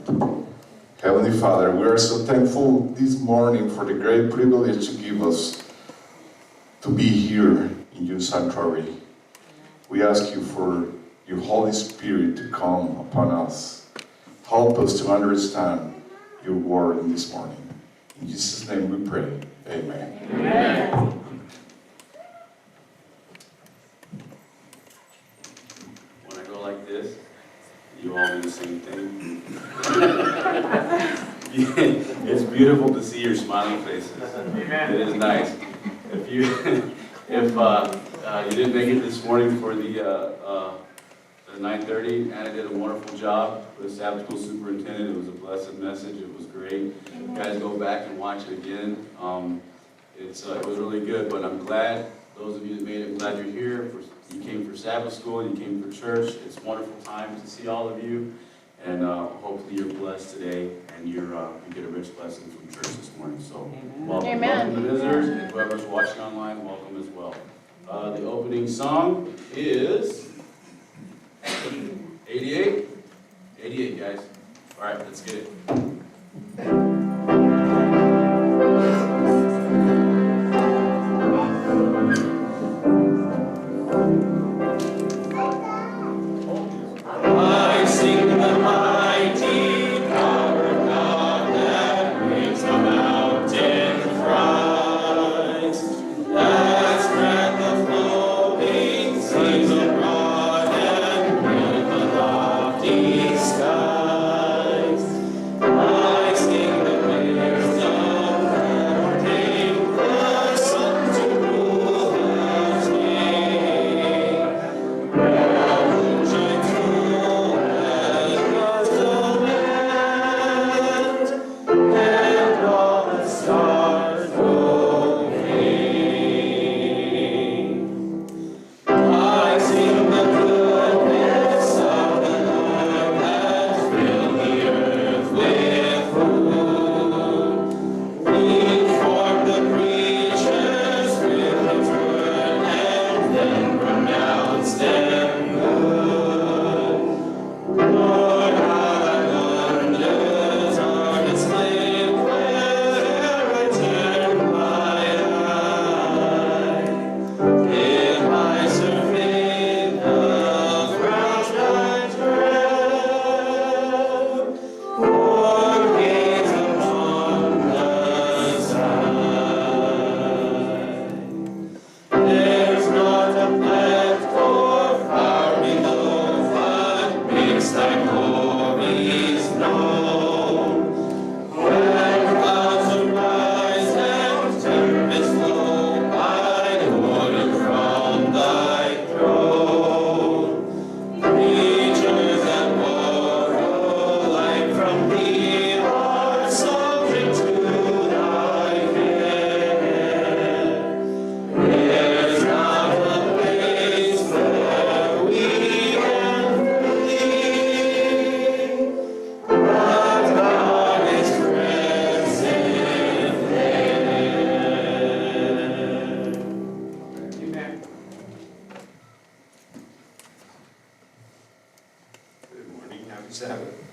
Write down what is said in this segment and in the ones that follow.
Heavenly Father, we are so thankful this morning for the great privilege to give us to be here in your sanctuary. We ask you for your Holy Spirit to come upon us. Help us to understand your word this morning. In Jesus' name we pray. Amen. Amen. When I go like this, you all do the same thing. It's beautiful to see your smiling faces. It is nice. If you didn't make it this morning for the 9:30, Anna did a wonderful job with Sabbath School Superintendent. It was a blessed message. It was great. You guys go back and watch it again. It was really good, but I'm glad, those of you that made it, I'm glad you're here. You came for Sabbath School, you came for church. It's a wonderful time to see all of you, and hopefully you're blessed today, and you get a rich blessing from church this morning. So welcome, welcome to visitors, and whoever's watching online, welcome as well. The opening song is 88? 88, guys. All right, let's get it.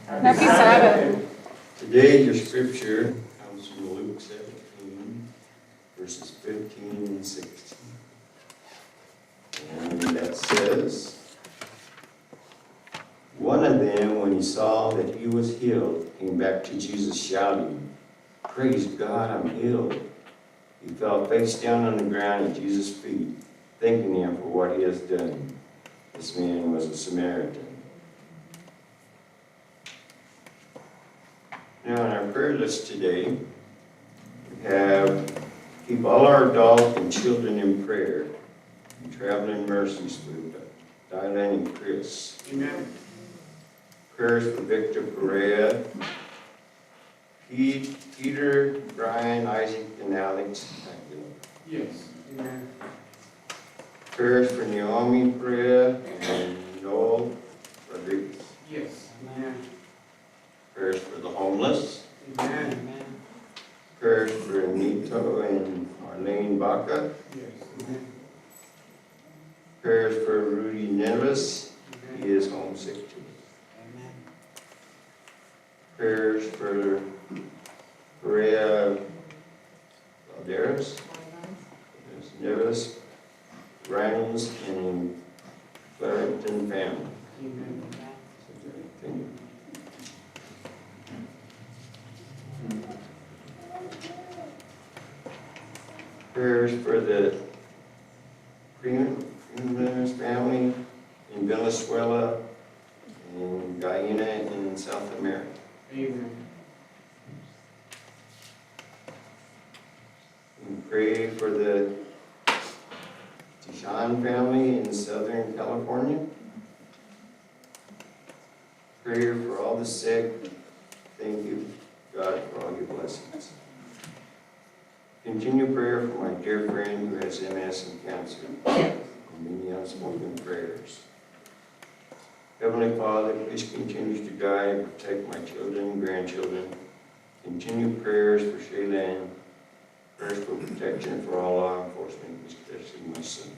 Happy Sabbath. Today, your scripture comes from Luke 17, verses 15 and 16. And that says, one of them, when he saw that he was healed, came back to Jesus shouting, "Praise God, I'm healed." He fell face down on the ground at Jesus' feet, thanking him for what he has done. This man was a Samaritan. Now, in our prayer list today, we have keep all our adults and children in prayer, and traveling mercies for Dylan and Chris. Amen. Prayers for Victor Perea, Peter, Brian, Isaac, and Alex. Yes. Amen. Prayers for Naomi Perea and Noel Rodriguez. Yes. Amen. Prayers for the homeless. Amen. Prayers for Nito and Marlene Baca. Yes. Amen. Prayers for Rudy Neves. He is homesick too. Prayers for Maria Valderas, Nevis, Reynolds, and Clarington family. Thank you. Prayers for the Primus family in Venezuela and Guyana in South America. Amen. And pray for the Tishan family in Southern California. Prayer for all the sick. Thank you, God, for all your blessings. Continue prayer for my dear friend who has MS and cancer. And many unspoken prayers. Heavenly Father, please continue to guide and protect my children and grandchildren. Continue prayers for Shaylin. Prayers for protection for all law enforcement, especially my son.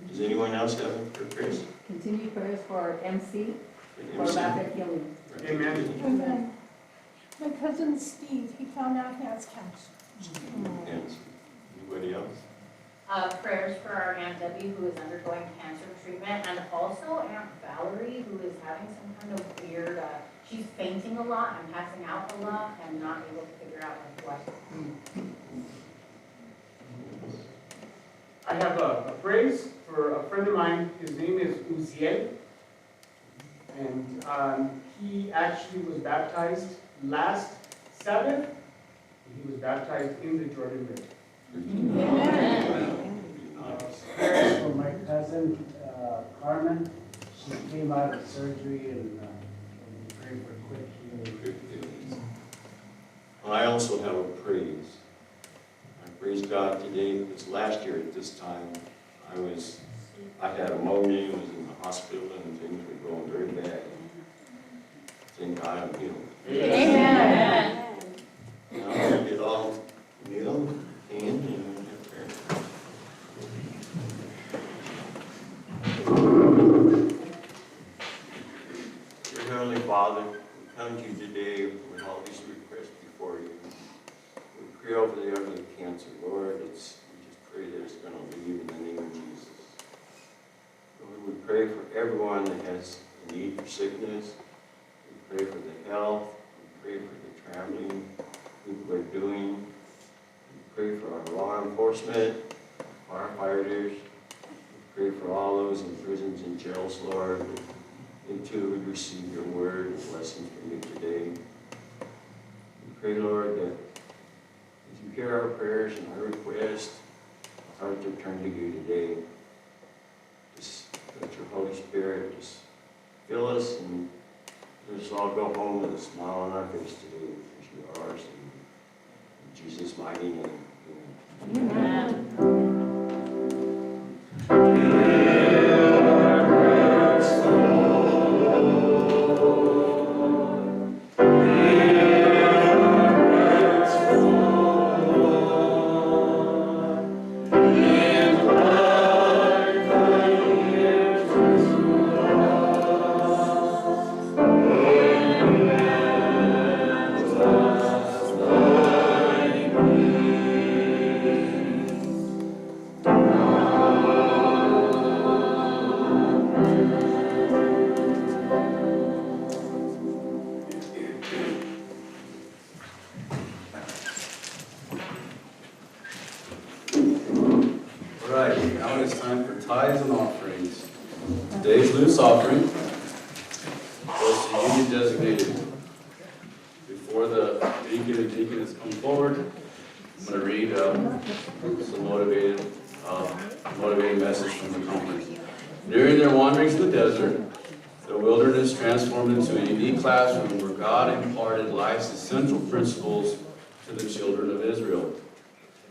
Does anyone else have any prayers? Continue prayers for MC, for MC? rapid healing. Amen. Amen. My cousin Steve, he found out he has cancer. Yes. Anybody else? Prayers for our Aunt Debbie, who is undergoing cancer treatment, and also Aunt Valerie, who is having some kind of weird, she's fainting a lot and passing out a lot and not able to figure out why. I have a praise for a friend of mine. His name is Uziel. And he actually was baptized last Sabbath. He was baptized in the Jordan River. Prayers for my cousin Carmen. She came out of surgery and we pray for quick healing. I also have a praise. I praise God today because last year at this time I had pneumonia, was in the hospital, and things were going very bad. Thank God I'm healed. Amen. Now I get all kneel and have prayer. Dear Heavenly Father, we come to you today with all these requests before you. We pray over the ugly cancer, Lord. We just pray that it's going to leave in the name of Jesus. Lord, we pray for everyone that has a need for sickness. We pray for the health. We pray for the traveling people are doing. We pray for our law enforcement, firefighters. We pray for all those in prisons and jails, Lord. They too would receive your word and blessings from you today. We pray, Lord, that as you hear our prayers and our requests, our hearts are turned to you today. Just let your Holy Spirit just fill us and let us all go home with a smile on our face today because you are ours. In Jesus' mighty name, amen. Amen. All right, now it's time for tithes and offerings. Today's loose offering was the union designated. Before the deacon and deaconess come forward, I'm going to read some motivating message from the company. During their wanderings in the desert, the wilderness transformed into a unique classroom where God imparted life's essential principles to the children of Israel.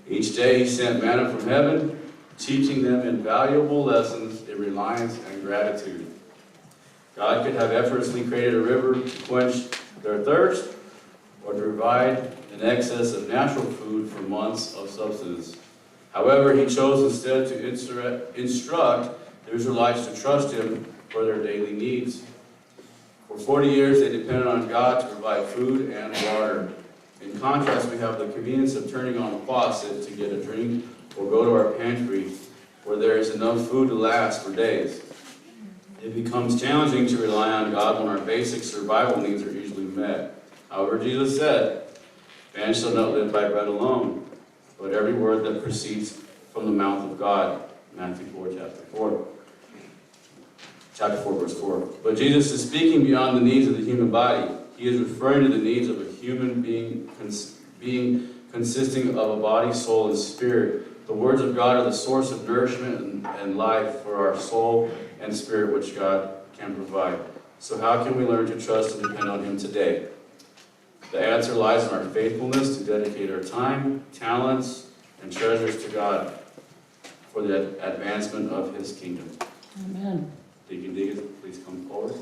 Each day he sent manna from heaven, teaching them invaluable lessons in reliance and gratitude. God could have effortlessly created a river to quench their thirst or to provide an excess of natural food for months of subsistence. However, he chose instead to instruct the Israelites to trust him for their daily needs. For 40 years, they depended on God to provide food and water. In contrast, we have the convenience of turning on a faucet to get a drink or go to our pantry where there is enough food to last for days. It becomes challenging to rely on God when our basic survival needs are easily met. However, Jesus said, "Man shall not live by bread alone, but every word that proceeds from the mouth of God." Matthew 4, chapter 4, verse 4. But Jesus is speaking beyond the needs of the human body. He is referring to the needs of a human being consisting of a body, soul, and spirit. The words of God are the source of nourishment and life for our soul and spirit, which God can provide. So how can we learn to trust and depend on Him today? The answer lies in our faithfulness to dedicate our time, talents, and treasures to God for the advancement of His kingdom. Amen. Deacon Diggins, please come forward.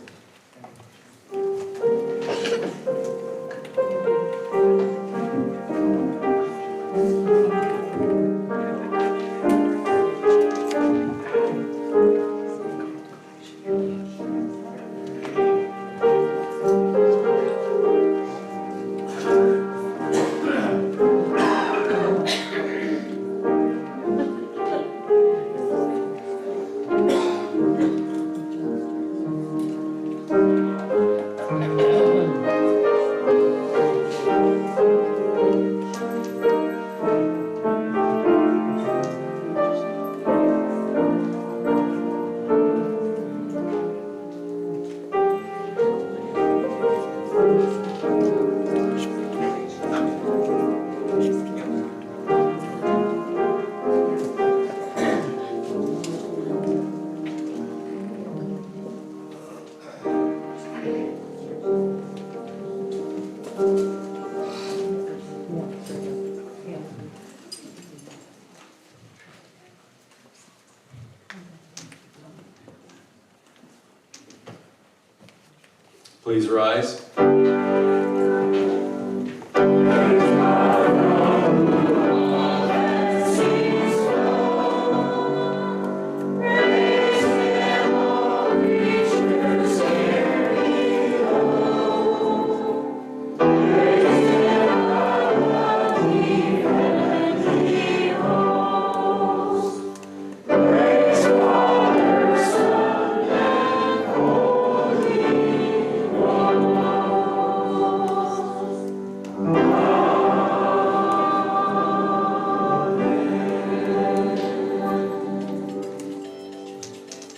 Please rise.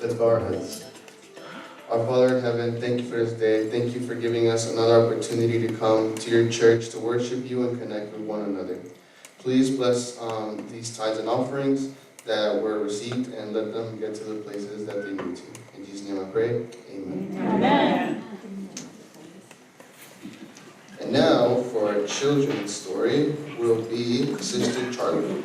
Let's bow our heads. Our Father in heaven, thank you for this day. Thank you for giving us another opportunity to come to your church to worship you and connect with one another. Please bless these tithes and offerings that were received and let them get to the places that they need to. In Jesus' name I pray, amen. Amen. And now for our children's story will be Sister Charlie.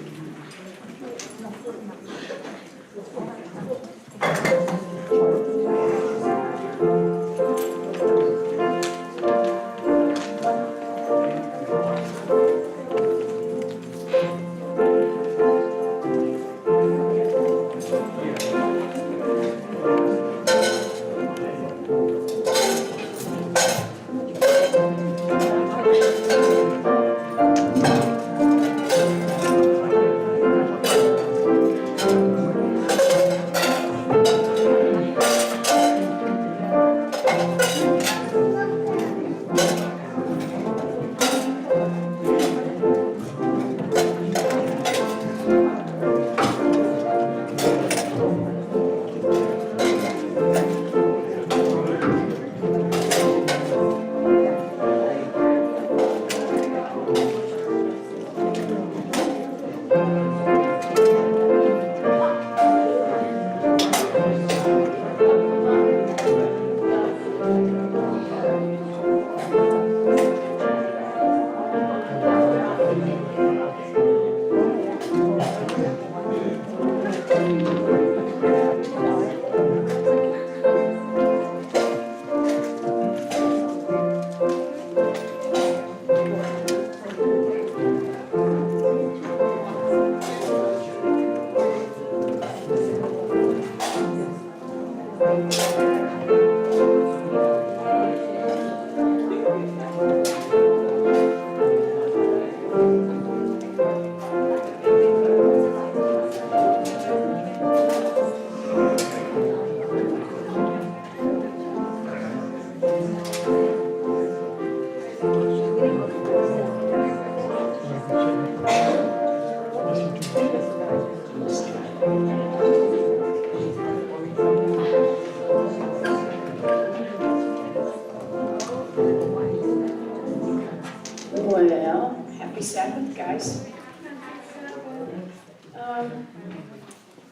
Well, happy Sabbath, guys. You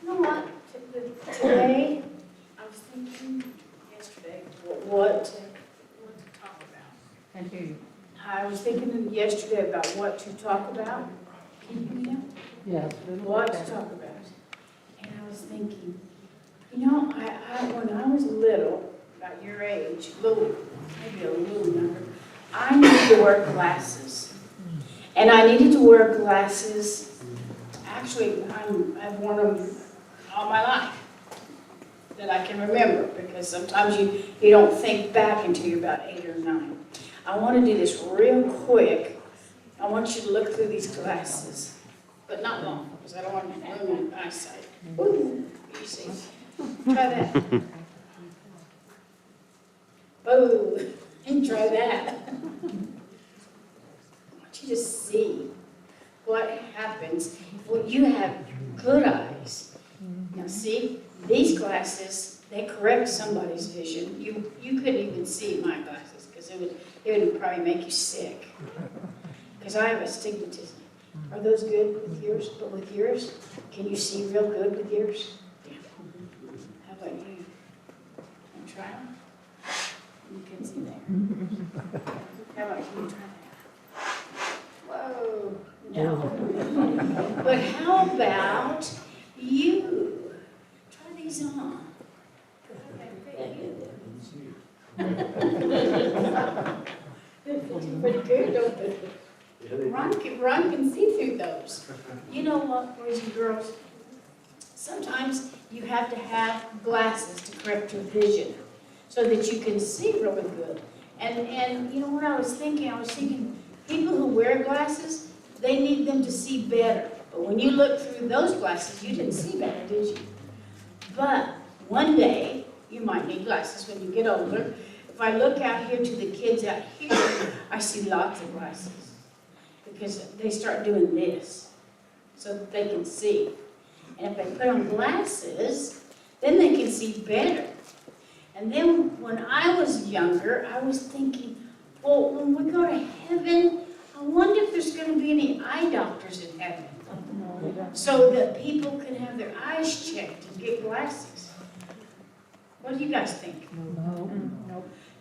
know what? Today, I was thinking yesterday what to talk about. Can't hear you. I was thinking yesterday about what to talk about. Can you hear me? Yes. What to talk about. And I was thinking, you know, when I was little, about your age, maybe a little younger, I needed to wear glasses. And I needed to wear glasses, actually, I've worn them all my life, that I can remember, because sometimes you don't think back until you're about 8 or 9. I want to do this real quick. I want you to look through these glasses, but not long, because I don't want to ruin my eyesight. Ooh, you see. Try that. Oh, and try that. I want you to see what happens when you have good eyes. Now see, these glasses, they correct somebody's vision. You couldn't even see my glasses, because it would probably make you sick. Because I have astigmatism. Are those good with yours? But with yours, can you see real good with yours? Yeah. How about you? Want to try them? You can see there. How about you try that? Whoa. No. But how about you? Try these on. They're pretty good, don't they? Ron can see through those. You know what, boys and girls? Sometimes you have to have glasses to correct your vision so that you can see really good. And you know what I was thinking? I was thinking people who wear glasses, they need them to see better. But when you look through those glasses, you didn't see better, did you? But one day, you might need glasses when you get older. If I look out here to the kids out here, I see lots of glasses. Because they start doing this so that they can see. And if they put on glasses, then they can see better. And then when I was younger, I was thinking, well, when we go to heaven, I wonder if there's going to be any eye doctors in heaven. So that people can have their eyes checked and get glasses. What do you guys think? No.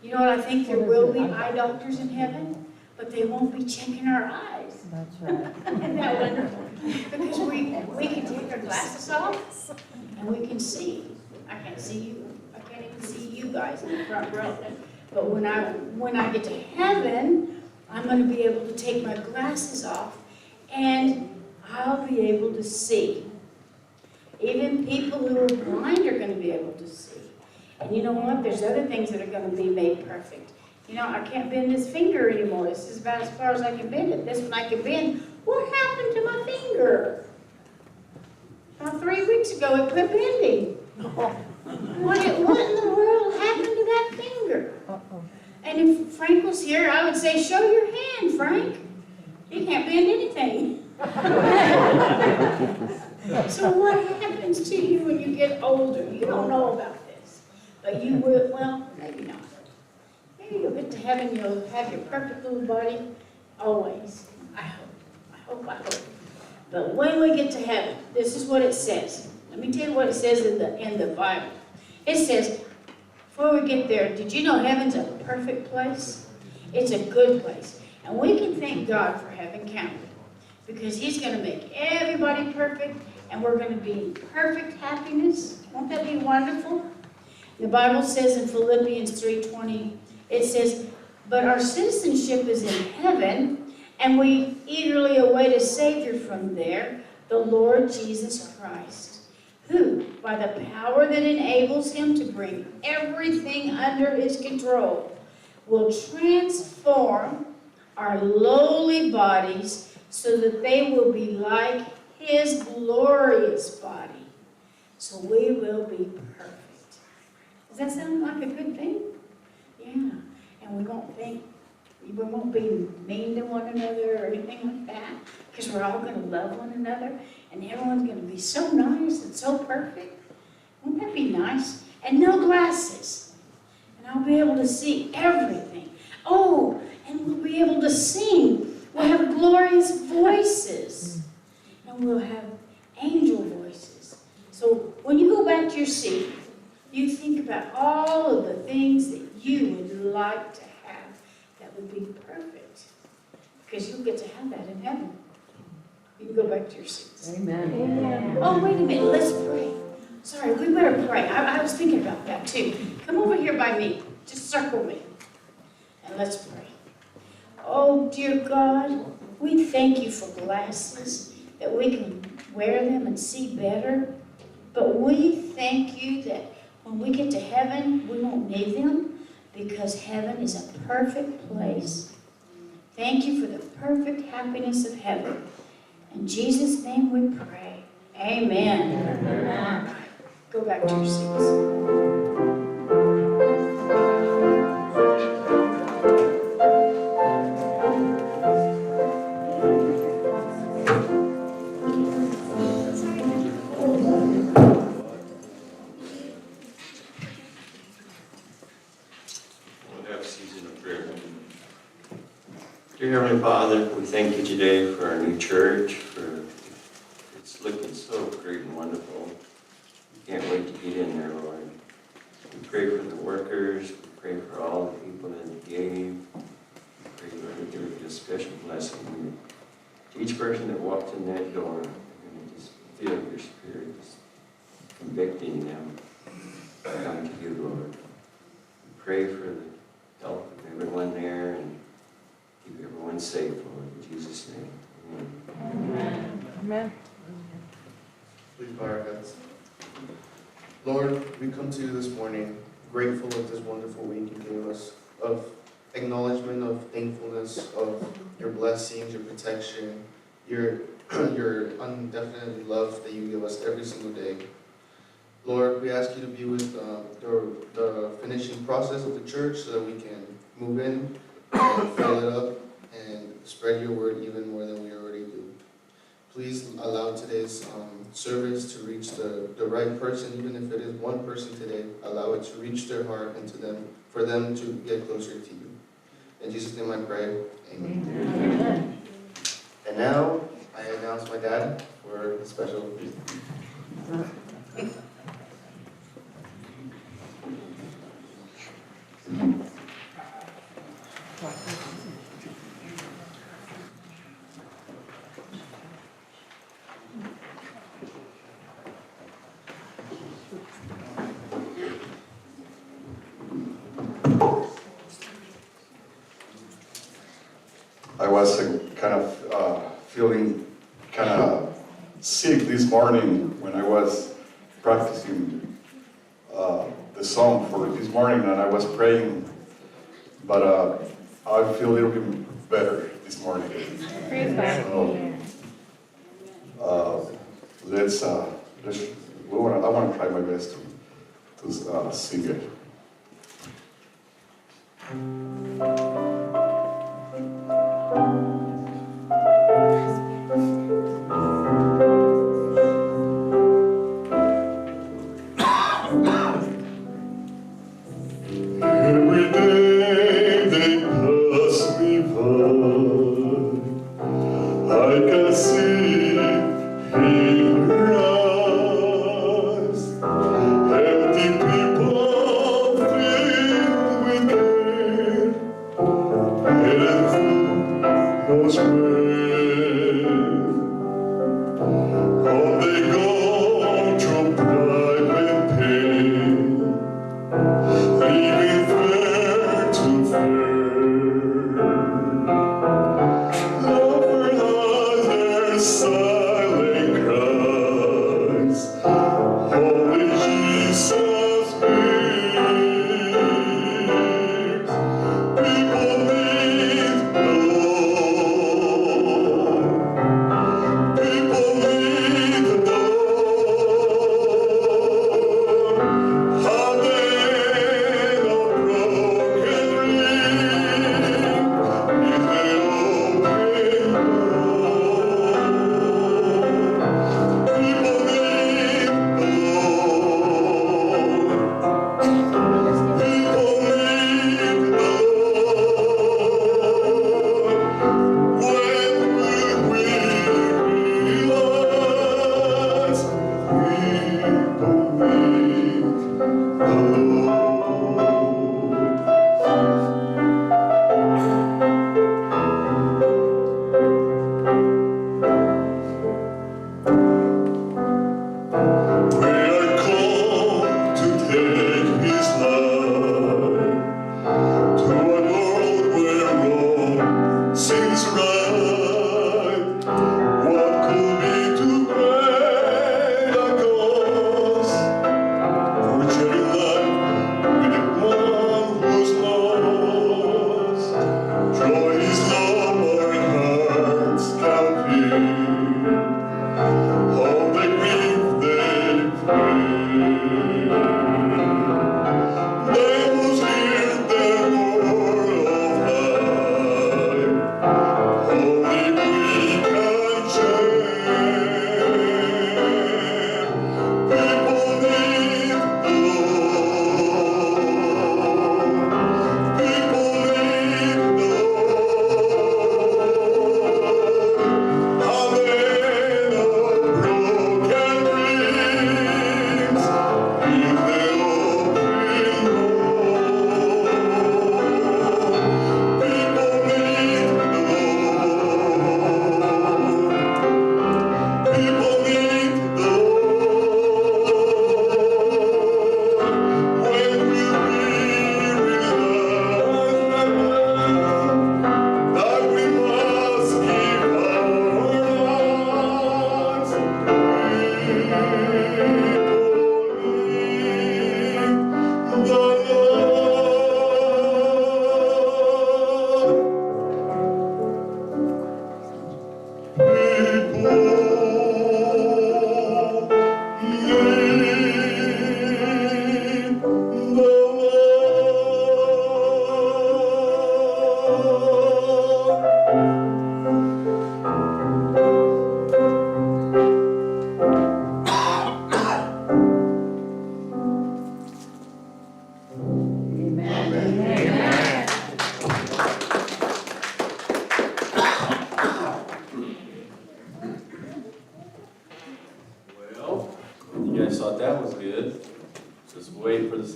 You know what I think? There will be eye doctors in heaven, but they won't be checking our eyes. That's right. Isn't that wonderful? Because we can take our glasses off and we can see. I can't see you. I can't even see you guys in the front row. But when I get to heaven, I'm going to be able to take my glasses off and I'll be able to see. Even people who are blind are going to be able to see. And you know what? There's other things that are going to be made perfect. You know, I can't bend this finger anymore. This is about as far as I can bend it. This one I can bend. What happened to my finger? About 3 weeks ago, it quit bending. What in the world happened to that finger? And if Frank was here, I would say, show your hand, Frank. He can't bend anything. So what happens to you when you get older? You don't know about this. But you will, well, maybe not. Maybe you'll get to heaven, you'll have your perfect little body, always. I hope. But when we get to heaven, this is what it says. Let me tell you what it says in the Bible. It says, before we get there, did you know heaven's a perfect place? It's a good place. And we can thank God for heaven counted. Because He's going to make everybody perfect, and we're going to be in perfect happiness. Won't that be wonderful? The Bible says in Philippians 3:20, it says, but our citizenship is in heaven, and we eagerly await a Savior from there, the Lord Jesus Christ, who, by the power that enables Him to bring everything under His control, will transform our lowly bodies so that they will be like His glorious body. So we will be perfect. Does that sound like a good thing? Yeah. And we won't be mean to one another or anything like that, because we're all going to love one another, and everyone's going to be so nice and so perfect. Won't that be nice? And no glasses. And I'll be able to see everything. Oh, and we'll be able to sing us voices. And we'll have angel voices. So when you go back to your seat, you think about all of the things that you would like to have that would be perfect. Because you'll get to have that in heaven. You can go back to your seats. Amen. Oh, wait a minute, let's pray. Sorry, we better pray. I was thinking about that too. Come over here by me. Just circle me. And let's pray. Oh, dear God, we thank you for glasses, that we can wear them and see better. But we thank you that when we get to heaven, we won't need them because heaven is a perfect place. Thank you for the perfect happiness of heaven. In Jesus' name we pray. Amen. Amen. Go back to your seats. We'll have a season of prayer. Dear Heavenly Father, we thank you today for our new church, for it's looking so great and wonderful. We can't wait to get in there, Lord. We pray for the workers, we pray for all the people that gave. We pray, Lord, that there would be a special blessing to each person that walked in that door. And just feel your spirit just convicting them to come to you, Lord. We pray for the health of everyone there and keep everyone safe, Lord, in Jesus' name. Amen. Amen. Please bow our heads. Lord, we come to you this morning grateful of this wonderful week you gave us, of acknowledgement, of thankfulness, of your blessings, your protection, your indefinite love that you give us every single day. Lord, we ask you to be with the finishing process of the church so that we can move in and fill it up and spread your word even more than we already do. Please allow today's service to reach the right person, even if it is one person today. Allow it to reach their heart and to them, for them to get closer to you. In Jesus' name I pray, amen. Amen. And now I announce my dad for a special reason. I was feeling kind of sick this morning when I was practicing the song for this morning, and I was praying, but I feel a little bit better this morning. So, I want to try my best to sing it. Every day they pass me by, I can see in her eyes, empty people filled with care, and who knows where. Oh, they go through private pain, leaving fair to fair. Love has their side.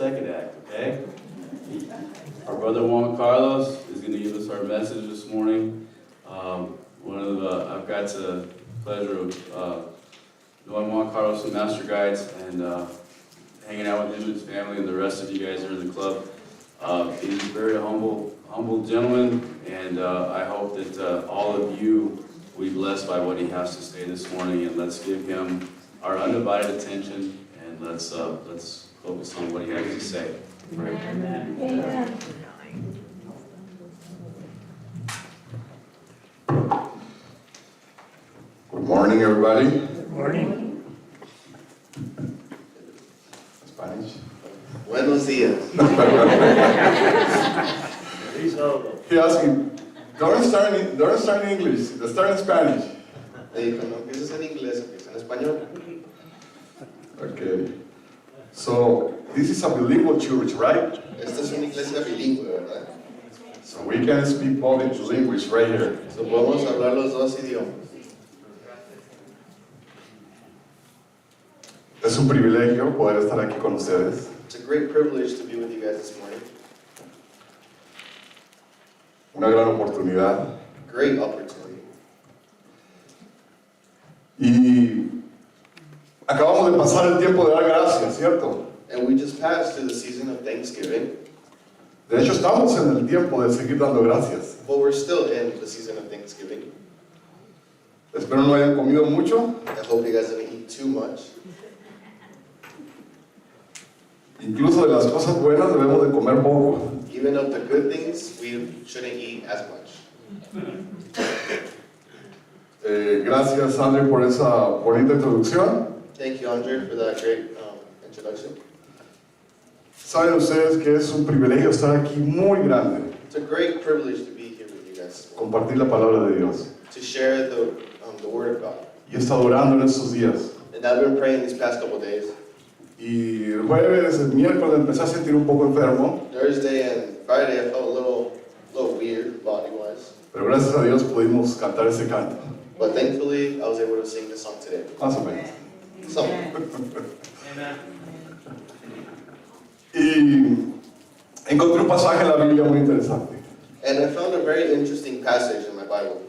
second act, okay? Our brother Juan Carlos is going to give us our message this morning. I've got the pleasure of knowing Juan Carlos from Master Guides and hanging out with him and his family and the rest of you guys are in the club. He's a very humble gentleman, and I hope that all of you will be blessed by what he has to say this morning. And let's give him our undivided attention, and let's focus on what he has to say. Right? Amen. Good morning, everybody. Morning. Spanish. Buenos días. He asked me, don't start in English, start in Spanish. Le dijo, no empieces en inglés, empieza en español. Okay. So, this is a bilingual church, right? Esta es una iglesia bilingüe, ¿verdad? So we can speak both languages right here. So podemos hablar los dos idiomas. Es un privilegio poder estar aquí con ustedes. It's a great privilege to be with you guys this morning. Una gran oportunidad. Great opportunity. Y acabamos de pasar el tiempo de dar gracias, ¿cierto? And we just passed through the season of Thanksgiving, De hecho, estamos en el tiempo de seguir dando gracias. but we're still in the season of Thanksgiving. Espero no hayan comido mucho. I hope you guys didn't eat too much. Incluso de las cosas buenas debemos de comer poco. Even of the good things, we shouldn't eat as much. Gracias, Andre, por esa bonita introducción. Thank you, Andre, for that great introduction. Saben ustedes que es un privilegio estar aquí muy grande, It's a great privilege to be here with you guys this morning, compartir la palabra de Dios. to share the Word of God. Y he estado orando en estos días. And I've been praying these past couple days. Y el jueves, el miércoles empecé a sentir un poco enfermo, Thursday and Friday, I felt a little weird body-wise. pero gracias a Dios pudimos cantar ese canto. But thankfully, I was able to sing this song today. Más o menos. So, Y encontré un pasaje en la Biblia muy interesante. and I found a very interesting passage in my Bible.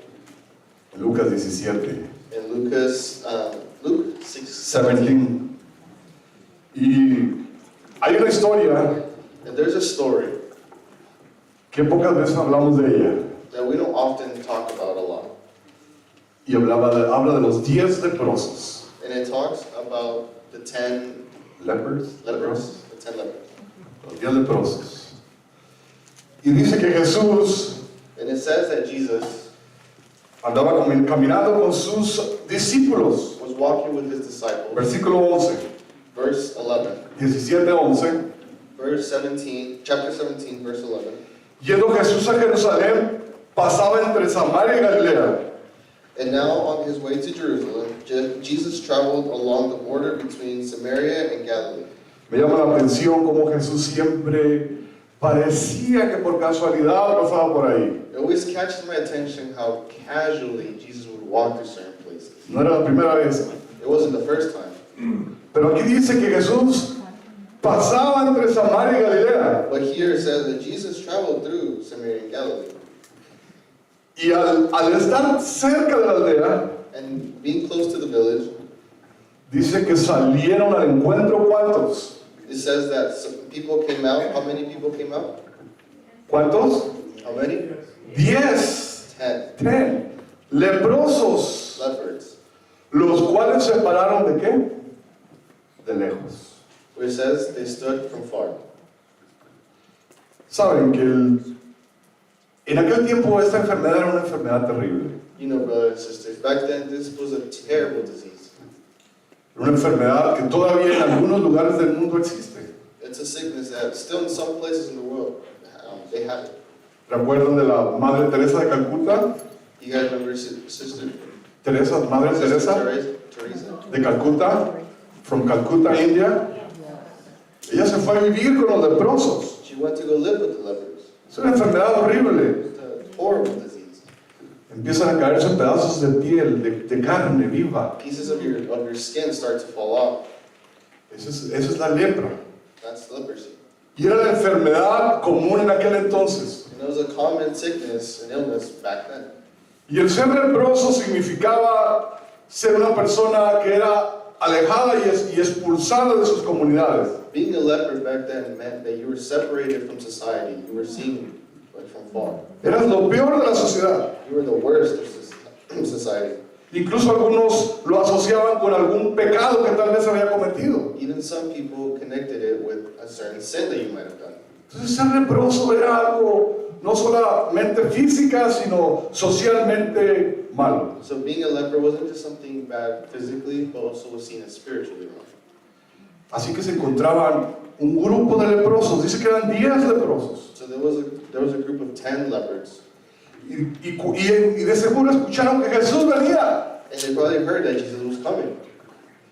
En Lucas 17, In Luke 6:17. 17. Y hay una historia And there's a story que pocas veces hablamos de ella. that we don't often talk about a lot. Y habla de los 10 leprosos. And it talks about the 10 Lepers. lepers. The 10 lepers. Los 10 leprosos. Y dice que Jesús And it says that Jesus andaba caminando con sus discípulos. was walking with his disciples. Versículo 11. Verse 11. 17:11. Verse 17, chapter 17, verse 11. Yendo Jesús a Jerusalén, pasaba entre Samaria y Galilea. And now on his way to Jerusalem, Jesus traveled along the border between Samaria and Galilee. Me llama la atención cómo Jesús siempre parecía que por casualidad pasaba por ahí. It always catches my attention how casually Jesus would walk through certain places. No era la primera vez. It wasn't the first time. Pero aquí dice que Jesús pasaba entre Samaria y Galilea. But here it says that Jesus traveled through Samaria and Galilee. Y al estar cerca de la aldea, And being close to the village, dice que salieron al encuentro. ¿Cuántos? it says that some people came out. How many people came out? ¿Cuántos? How many? 10. 10 10. Leprosos. lepers. Los cuales se pararon de qué? De lejos. Where it says they stood from far. Saben que en aquel tiempo esta enfermedad era una enfermedad terrible. You know, brothers and sisters, back then this was a terrible disease. Una enfermedad que todavía en algunos lugares del mundo existe. It's a sickness that still in some places in the world, they have it. ¿Recuerdan de la Madre Teresa de Calcuta? You guys remember Sister Madre Teresa Teresa? de Calcuta, from Calcutta, India. Ella se fue a vivir con los leprosos. She went to go live with the lepers. Es una enfermedad horrible. It's a horrible disease. Empiezan a caerse pedazos de piel, de carne viva. Pieces of your skin start to fall off. Esa es la lepra. That's leprosy. Y era la enfermedad común en aquel entonces. And it was a common sickness and illness back then. Y el ser leproso significaba ser una persona que era alejada y expulsada de sus comunidades. Being a leper back then meant that you were separated from society. You were seen like from far. Eras lo peor de la sociedad. You were the worst of society. Incluso algunos lo asociaban con algún pecado que tal vez había cometido. Even some people connected it with a certain sin that you might have done. Entonces ser leproso era algo no solamente física, sino socialmente malo. So being a leper wasn't just something bad physically, but also was seen as spiritually wrong. Así que se encontraban un grupo de leprosos, dice que eran 10 leprosos. So there was a group of 10 leopards. Y de seguro escucharon que Jesús venía. And they probably heard that Jesus was coming.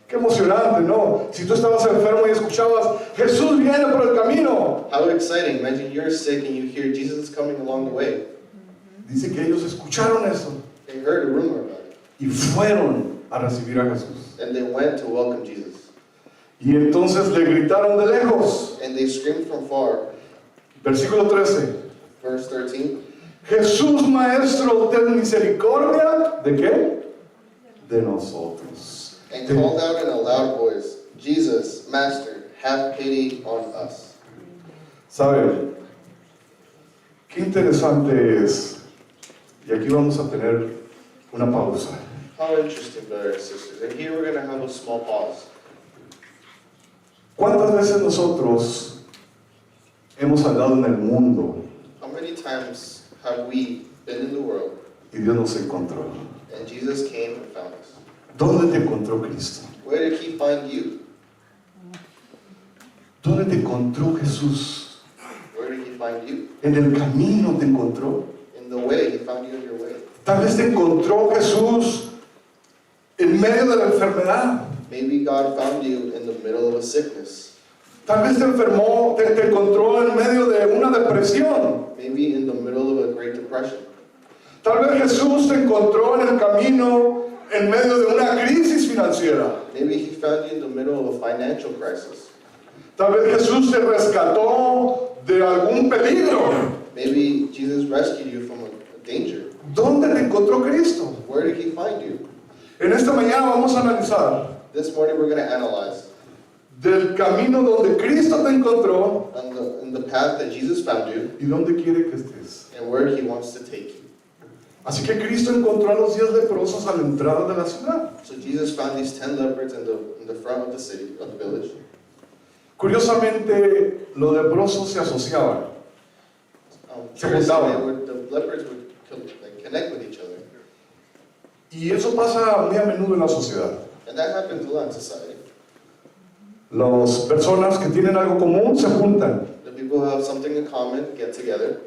Qué emocionante, ¿no? Si tú estabas enfermo y escuchabas, Jesús viene por el camino. How exciting. Imagine you're sick and you hear Jesus is coming along the way. Dice que ellos escucharon eso They heard a rumor about it. y fueron a recibir a Jesús. And they went to welcome Jesus. Y entonces le gritaron de lejos. And they screamed from far. Versículo 13. Verse 13. Jesús, Maestro, ten misericordia. ¿De qué? De nosotros. And called out in a loud voice, Jesus, Master, have pity on us. ¿Saben? Qué interesante es. Y aquí vamos a tener una pausa. How interesting, brothers and sisters. And here we're going to have a small pause. ¿Cuántas veces nosotros hemos andado en el mundo How many times have we been in the world y Dios nos encontró? and Jesus came and found us? ¿Dónde te encontró Cristo? Where did he find you? ¿Dónde te encontró Jesús? Where did he find you? ¿En el camino te encontró? In the way, he found you in your way. Tal vez te encontró Jesús en medio de la enfermedad. Maybe God found you in the middle of a sickness. Tal vez te encontró en medio de una depresión. Maybe in the middle of a great depression. Tal vez Jesús te encontró en el camino en medio de una crisis financiera. Maybe he found you in the middle of a financial crisis. Tal vez Jesús te rescató de algún peligro. Maybe Jesus rescued you from a danger. ¿Dónde te encontró Cristo? Where did he find you? En esta mañana vamos a analizar This morning we're going to analyze del camino donde Cristo te encontró in the path that Jesus found you y dónde quiere que estés. and where he wants to take you. Así que Cristo encontró a los 10 leprosos a la entrada de la ciudad. So Jesus found these 10 leopards in the front of the city, of the village. Curiosamente, los leprosos se asociaban. Se juntaban. The leopards would connect with each other. Y eso pasa muy a menudo en la sociedad. And that happens a lot in society. Las personas que tienen algo común se juntan. The people who have something in common get together.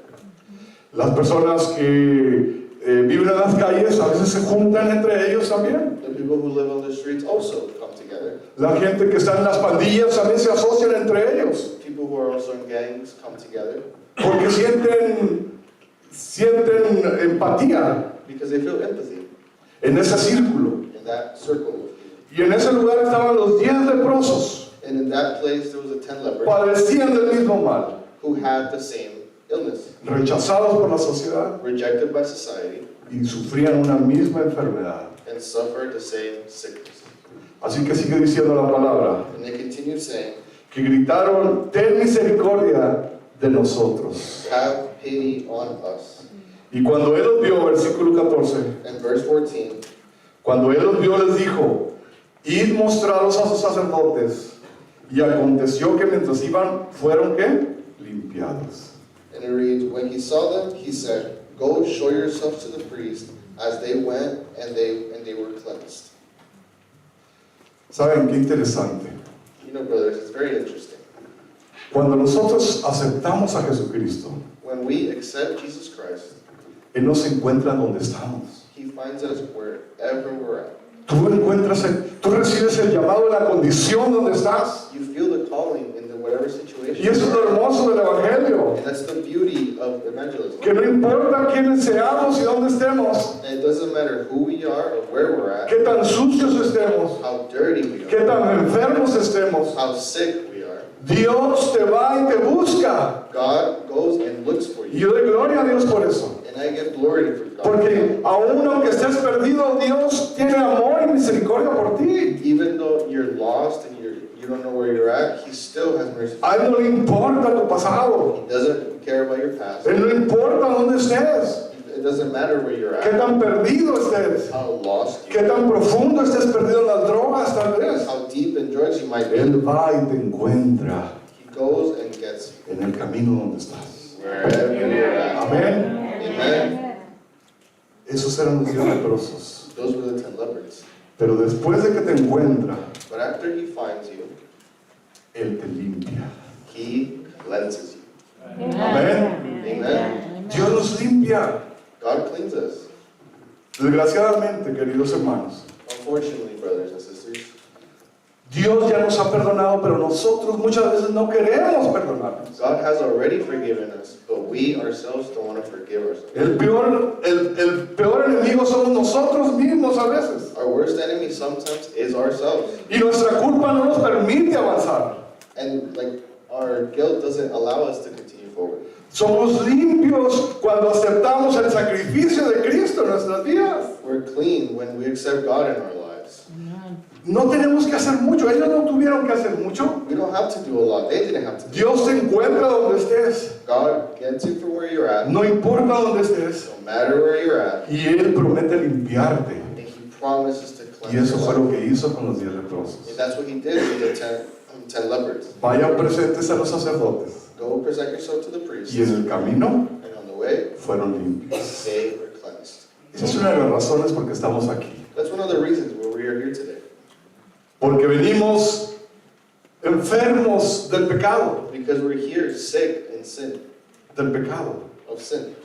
Las personas que viven en las calles a veces se juntan entre ellos también. The people who live on the streets also come together. La gente que está en las pandillas también se asocian entre ellos. People who are also in gangs come together Porque sienten empatía because they feel empathy en ese círculo. in that circle. Y en ese lugar estaban los 10 leprosos. And in that place there was a 10 leopards Padecían del mismo mal. who had the same illness, Rechazados por la sociedad rejected by society, y sufrían una misma enfermedad. and suffered the same sickness. Así que sigue diciendo la palabra. And they continued saying, Que gritaron, ten misericordia de nosotros. have pity on us. Y cuando él los vio, versículo 14, And verse 14, cuando él los vio les dijo, id mostrados a sus sacerdotes. Y aconteció que mientras iban, fueron ¿qué? Limpiados. and it reads, when he saw them, he said, go show yourselves to the priest. As they went, and they were cleansed. ¿Saben qué interesante? You know, brothers, it's very interesting. Cuando nosotros aceptamos a Jesucristo, When we accept Jesus Christ, Él nos encuentra donde estamos. he finds us wherever we're at. Tú recibes el llamado en la condición donde estás. You feel the calling in the whatever situation. Y eso es lo hermoso del Evangelio. And that's the beauty of evangelism. Que no importa quiénes seamos y dónde estemos, And it doesn't matter who we are or where we're at, qué tan sucios estemos, how dirty we qué are, tan enfermos estemos. how sick we are. Dios te va y te busca. God goes and looks for Y you. yo doy gloria a Dios por eso. And I give glory for God. Porque aún aunque estés perdido, Dios tiene amor y misericordia por ti. Even though you're lost and you don't know where you're at, He still has mercy. A Él no le importa tu pasado. He doesn't care about your past. A Él no le importa dónde estés. It doesn't matter where you're Qué at, tan perdido estés. how lost you Qué tan profundo estés perdido en las drogas, tal vez. how deep in drugs you might be. Él va y te encuentra He goes and gets you en el camino donde estás. wherever you're at. Amén. Amen. Esos eran los 10 leprosos. Those were the 10 lepers. Pero después de que te encuentra, But after He finds you, Él te limpia. He cleanses you. Amén. Amen. Dios nos limpia. God cleans us. Desgraciadamente, queridos hermanos, Unfortunately, brothers and sisters, Dios ya nos ha perdonado, pero nosotros muchas veces no queremos perdonarnos. God has already forgiven us, but we ourselves don't want to forgive ourselves. El peor enemigo somos nosotros mismos a veces. Our worst enemy sometimes is ourselves. Y nuestra culpa no nos permite avanzar. And like our guilt doesn't allow us to continue forward. Somos limpios cuando aceptamos el sacrificio de Cristo en nuestras vidas. We're clean when we accept God in our lives. No tenemos que hacer mucho. Ellos no tuvieron que hacer mucho. We don't have to do a lot. They didn't have to do Dios te encuentra donde estés. God gets you from where you're at, No importa donde estés. no matter where you're at, Y Él promete limpiarte. and He promises to Y cleanse eso fue you. lo que hizo con los 10 leprosos. And that's what He did with the 10 lepers. Vayan presentes a los sacerdotes. Go present yourself to the priest, Y en el camino and on the way, fueron limpios. they were cleansed. Esa es una de las razones por que estamos aquí. That's one of the reasons why we are here today. Porque venimos enfermos del pecado. Because we're here sick in sin, Del pecado. of sin.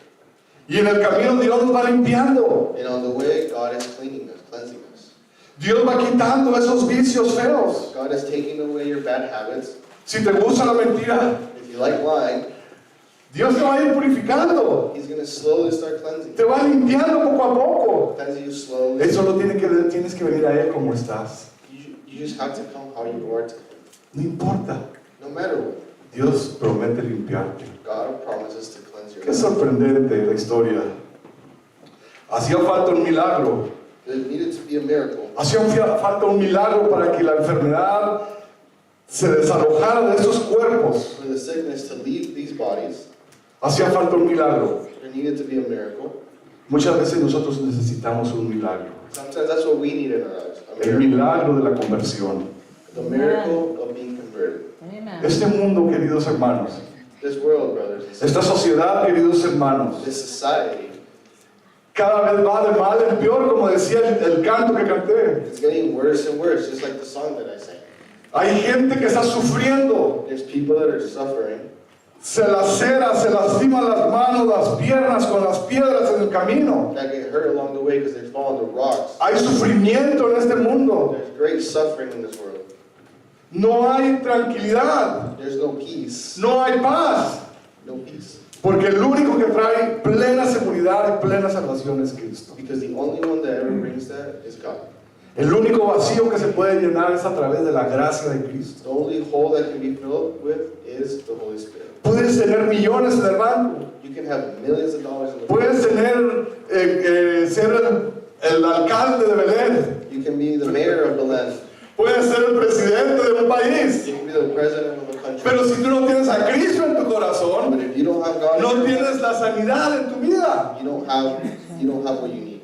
Y en el camino Dios nos va limpiando. And on the way, God is cleaning us, cleansing us. Dios va quitando esos vicios feos. God is taking away your bad habits. Si te gusta la mentira, If you like lying, Dios te va a ir purificando. He's going to slowly start cleansing Te you. va limpiando poco a poco. Cleansing you slowly. Eso lo tienes que venir a Él como estás. You just have to come how you are to Him. No importa. No matter what, Dios promete limpiarte. God promises to cleanse your Qué life. sorprendente la historia. Hacía falta un milagro. There needed to be a miracle. Hacía falta un milagro para que la enfermedad se desalojara de esos cuerpos. For the sickness to leave these bodies, Hacía falta un milagro. there needed to be a miracle. Muchas veces nosotros necesitamos un milagro. Sometimes that's what we need in our lives. A El miracle. milagro de la conversión. The miracle of being converted. Este mundo, queridos hermanos, This world, brothers and sisters, esta sociedad, queridos hermanos, this society, cada vez va de mal en peor, como decía el canto que canté. it's getting worse and worse, just like the song that I sang. Hay gente que está sufriendo. There's people that are suffering. Se lacera, se lastima las manos, las piernas con las piedras en el camino. That get hurt along the way because they fall on the rocks. Hay sufrimiento en este mundo. There's great suffering in this world. No hay tranquilidad. There's no peace. No hay paz. No peace. Porque el único que trae plena seguridad y plena salvación es Cristo. Because the only one that ever brings that is God. El único vacío que se puede llenar es a través de la gracia de Cristo. The only hole that can be filled with is the Holy Spirit. Puedes tener millones en el banco. You can have millions of dollars in the bank. Puedes tener, ser el alcalde de Belén. You can be the mayor of Belen. Puedes ser el presidente de un país. You can be the president of a country. Pero si tú no tienes a Cristo en tu But corazón, if you don't have God, no tienes la sanidad en tu vida. you don't have what you need.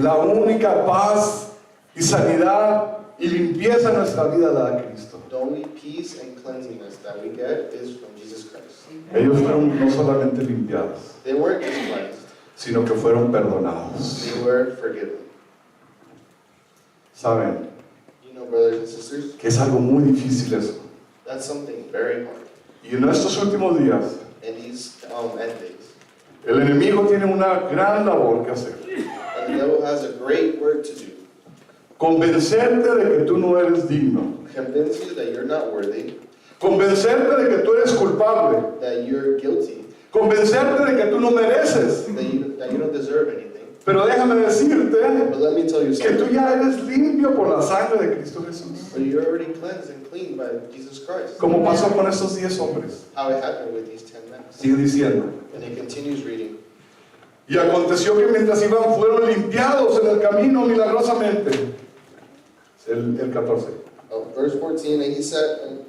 La única paz y sanidad y limpieza en nuestra vida la da Cristo. The only peace and cleansiness that we get is from Jesus Christ. Ellos fueron no solamente limpiados, They weren't just cleansed, sino que fueron perdonados. they were forgiven. Saben You know, brothers and sisters, que es algo muy difícil eso. that's something very hard. Y en estos últimos días, In these end days, el enemigo tiene una gran labor que hacer. and the devil has a great work to do. Convencerte de que tú no eres digno. Convince you that you're not worthy, Convencerte de que tú eres culpable. that you're guilty, Convencerte de que tú no mereces. that you don't deserve anything. Pero déjame decirte But let me tell you que tú something. ya eres limpio por la sangre de Cristo Jesús. But you're already cleansed and clean by Jesus Christ. Como pasó con estos 10 hombres. How it happened with these 10 men. Sigue diciendo. And he continues reading. Y aconteció que mientras iban fueron limpiados en el camino milagrosamente. El 14. Verse 14, and he said, and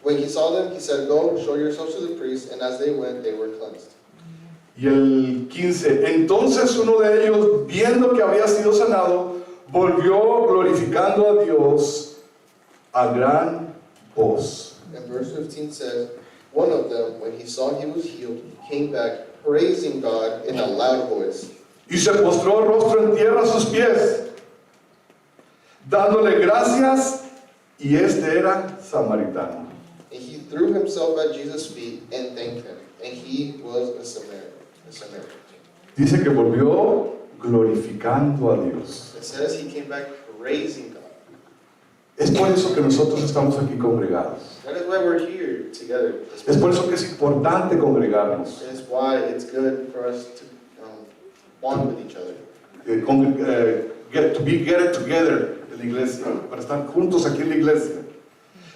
when he saw them, he said, go, show yourselves to the priest. And as they went, they were cleansed. Y el 15. Entonces uno de ellos, viendo que había sido sanado, volvió glorificando a Dios a gran voz. And verse 15 says, one of them, when he saw he was healed, came back, praising God in a loud voice. Y se postró rostro en tierra a sus pies, dándole gracias, y este era samaritano. And he threw himself at Jesus' feet and thanked him. And he was a Samaritan. Dice que volvió glorificando a Dios. It says he came back praising God. Es por eso que nosotros estamos aquí congregados. That is why we're here together. Es por eso que es importante congregarnos. It's why it's good for us to bond with each other. To be gathered together en la iglesia, para estar juntos aquí en la iglesia.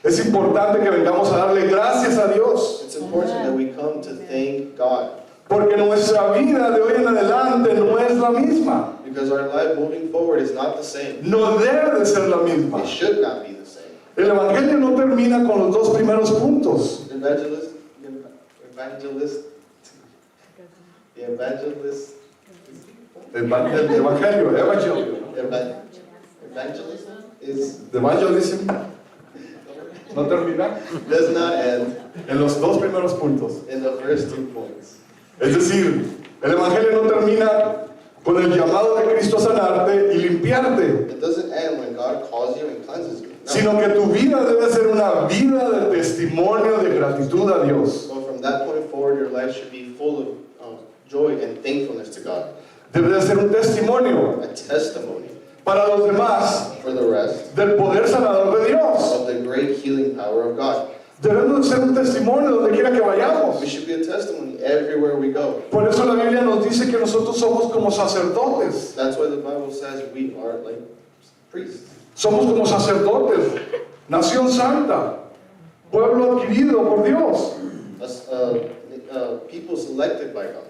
Es importante que vengamos a darle gracias a Dios. It's important that we come to thank God. Porque nuestra vida de hoy en adelante no es la misma. Because our life moving forward is not the same. No debe de ser la misma. It should not be the same. El evangelio no termina con los dos primeros puntos. The evangelist, is The evangelism no termina does not end en los dos primeros puntos. in the first 2 points. Es decir, el evangelio no termina con el llamado de Cristo a sanarte y limpiarte, It doesn't end when God calls you and cleanses you. No. sino que tu vida debe ser una vida de testimonio de gratitud a Dios. So from that point forward, your life should be full of joy and thankfulness to God. Debe de ser un testimonio A testimony para los demás for the rest del poder sanador de Dios. of the great healing power of God. Debemos de ser un testimonio donde quiera que vayamos. We should be a testimony everywhere we go. Por eso la Biblia nos dice que nosotros somos como sacerdotes. That's why the Bible says we are like priests. Somos como sacerdotes, nación santa, pueblo adquirido por Dios. Us, people selected by God.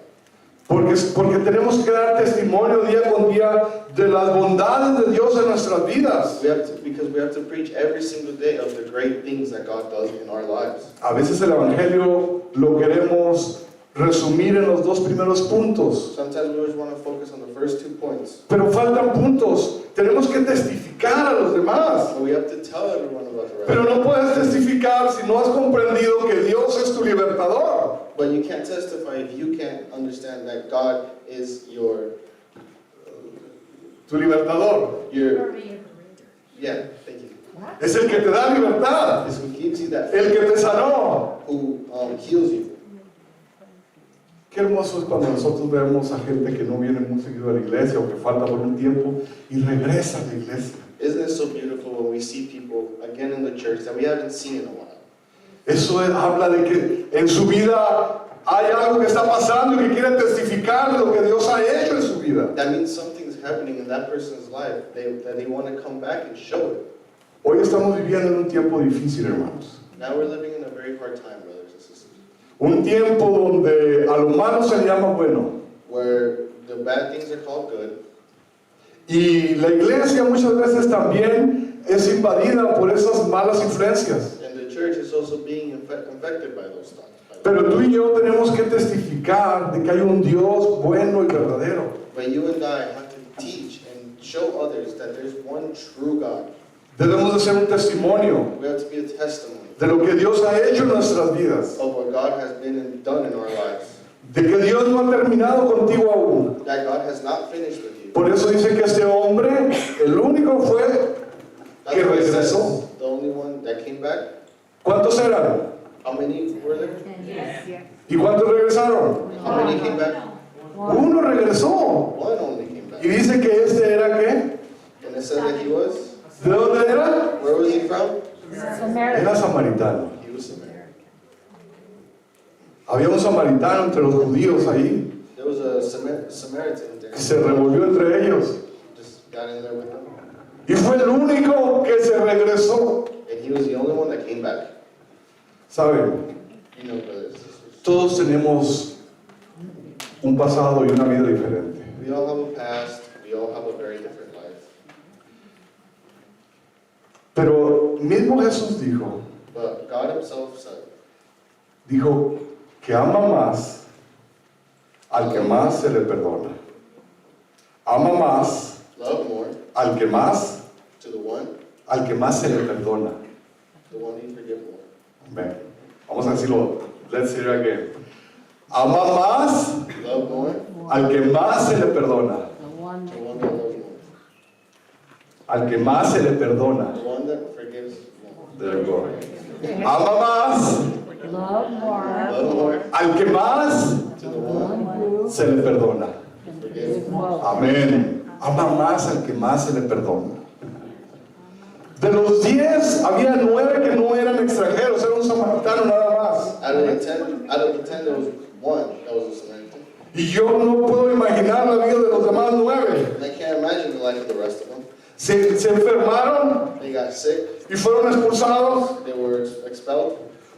Porque tenemos que dar testimonio día con día de las bondades de Dios en nuestras vidas. Because we have to preach every single day of the great things that God does in our lives. A veces el Evangelio lo queremos resumir en los dos primeros puntos. Sometimes we always want to focus on the first 2 points. Pero faltan puntos. Tenemos que testificar a los demás. But we have to tell everyone about the rest. Pero no puedes testificar si no has comprendido que Dios es tu libertador. But you can't testify if you can't understand that God is your, Tu libertador. yeah, thank you. Es el que te da libertad. It's who gives you that, El que te sanó. who heals you. Qué hermoso es cuando nosotros vemos a gente que no viene muy seguido a la iglesia o que falta por un tiempo y regresa a la iglesia. Isn't it so beautiful when we see people again in the church that we haven't seen in a while? Eso habla de que en su vida hay algo que está pasando y que quiere testificar de lo que Dios ha hecho en su vida. That means something's happening in that person's life, that they want to come back and show it. Hoy estamos viviendo en un tiempo difícil, hermanos. Now we're living in a very hard time, brothers and sisters, Un tiempo donde a lo malo se le llama bueno. where the bad things are called good, Y la iglesia muchas veces también es invadida por esas malas influencias. and the church is also being infected by those thoughts. Pero tú y yo tenemos que testificar de que hay un Dios bueno y verdadero. But you and I have to teach and show others that there's one true God. Debemos de ser un testimonio We have to be a testimony de lo que Dios ha hecho en nuestras vidas. of what God has been and done in our lives. De que Dios no ha terminado contigo aún. That God has not finished with you. Por eso dice que este hombre, el único fue That's que why it says regresó. the only one that came back. ¿Cuántos eran? How many were there? ¿Y cuántos regresaron? How many came back? Uno regresó. One only came back. Y dice que este era ¿qué? And it said that he was. ¿De dónde era? Where was he from? Era samaritano. He was Samaritan. Había un samaritano entre los judíos ahí. There was a Samaritan there. Y se revolvió entre ellos. just got in there with them. Y fue el único que se regresó. And he was the only one that came back. ¿Saben? You know, brothers and sisters. Todos tenemos un pasado y una vida diferente. We all have a past. We all have a very different life. Pero mismo Jesús But God himself said, dijo que ama más al que más se le perdona. Ama más love more al que más, to the one se le perdona. you forgive more. Ven, vamos a decirlo. Let's say it again. Ama más Love more al que más se le perdona. The one the one that loves more. Al que más se le perdona. The one that forgives more. There you go. Ama más love more. Love more al que más to the one One se le perdona. who forgives more. Amén. Ama más al que más se le perdona. De los 10, había 9 que no eran extranjeros, era un samaritano nada más. Out of the 10, there was one that was a Samaritan. Y yo no puedo imaginar la vida de los demás 9. And I can't imagine the life of the rest of them. Se enfermaron They got sick. y fueron expulsados, They were expelled.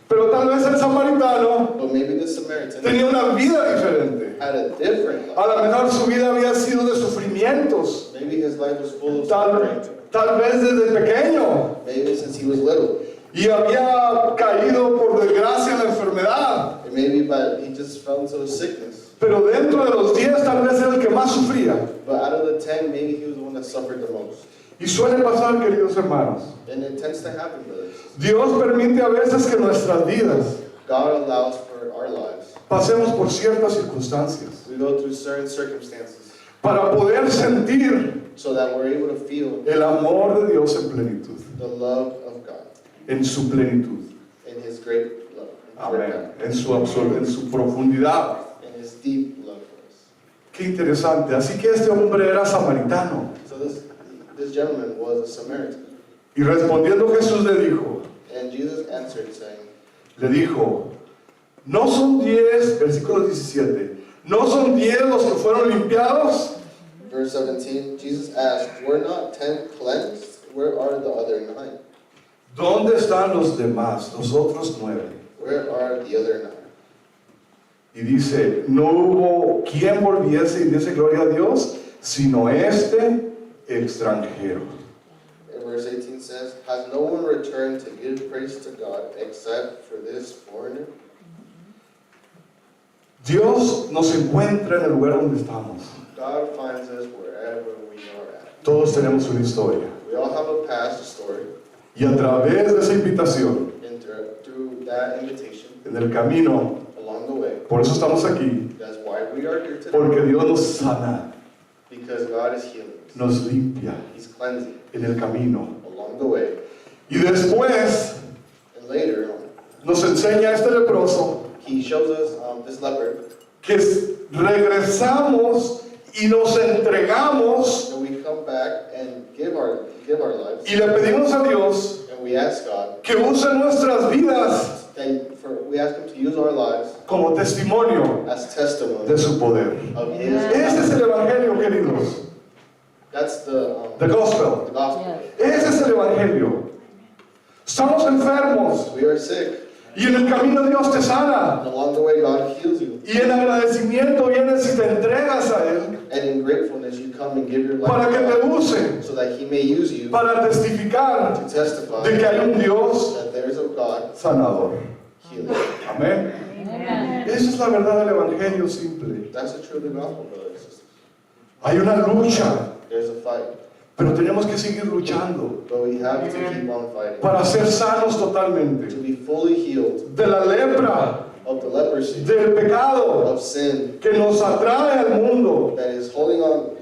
pero tal vez el samaritano But maybe the Samaritan tenía una vida diferente. had a different A life. lo mejor su vida había sido de sufrimientos, Maybe his life was full of suffering. tal vez desde pequeño, Maybe since he was little. y había caído por desgracia en la enfermedad. And maybe he just fell into a sickness. Pero dentro de los 10 tal vez era el que más sufría. But out of the 10, maybe he was the one that suffered the most. Y suele pasar, queridos hermanos. And it tends to happen, brothers. Dios permite a veces que nuestras vidas God allows for our lives. pasemos por ciertas circunstancias We go through certain circumstances para poder sentir so that we're able to feel el amor de Dios en plenitud, the love of God en su plenitud. and his great love. Amén. En su profundidad. And his deep love for us. Qué interesante. Así que este hombre era samaritano. So this gentleman was a Samaritan. Y respondiendo Jesús le dijo, And Jesus answered, saying, no son 10, versículo 17, no son 10 los que fueron limpiados. verse 17, Jesus asked, were not 10 cleansed? Where are the other 9? ¿Dónde están los demás, los otros 9? Where are the other 9? Y dice, no hubo quien volviese y diese gloria a Dios, sino este extranjero. And verse 18 says, has no one returned to give praise to God except for this foreigner? Dios nos encuentra en el lugar donde estamos. God finds us wherever we are at. Todos tenemos una historia. We all have a past story, Y a través de esa invitación, and through that invitation, en el camino, along the way, por eso estamos aquí, that's why we are here today, porque Dios nos sana, because God is healing us. nos limpia He's cleansing en el camino. along the way. Y después And later on, nos enseña este leproso he shows us this leopard, que regresamos y nos entregamos and we come back and give our lives, y le pedimos a Dios and we ask God, que use nuestras vidas we ask Him to use our lives como testimonio as testimony de su poder. of His. Ese es el evangelio, queridos. That's The gospel. the gospel. Ese es el evangelio. Estamos enfermos We are sick, y en el camino Dios te sana. and along the way God heals you. Y en agradecimiento vienes y te entregas a Él And in gratefulness, you come and give your life para que to te God use, so that He may use you para testificar to testify de que hay un Dios that there is a God sanador. healer. Amén. Amen. Esa es la verdad del evangelio simple. That's the truth of the gospel, brothers and sisters. Hay una lucha, There's a fight, pero tenemos que seguir luchando but we have to keep on fighting para ser sanos totalmente to be fully healed de la lepra, of the leprosy, del pecado of sin que nos atrae al mundo, that is holding on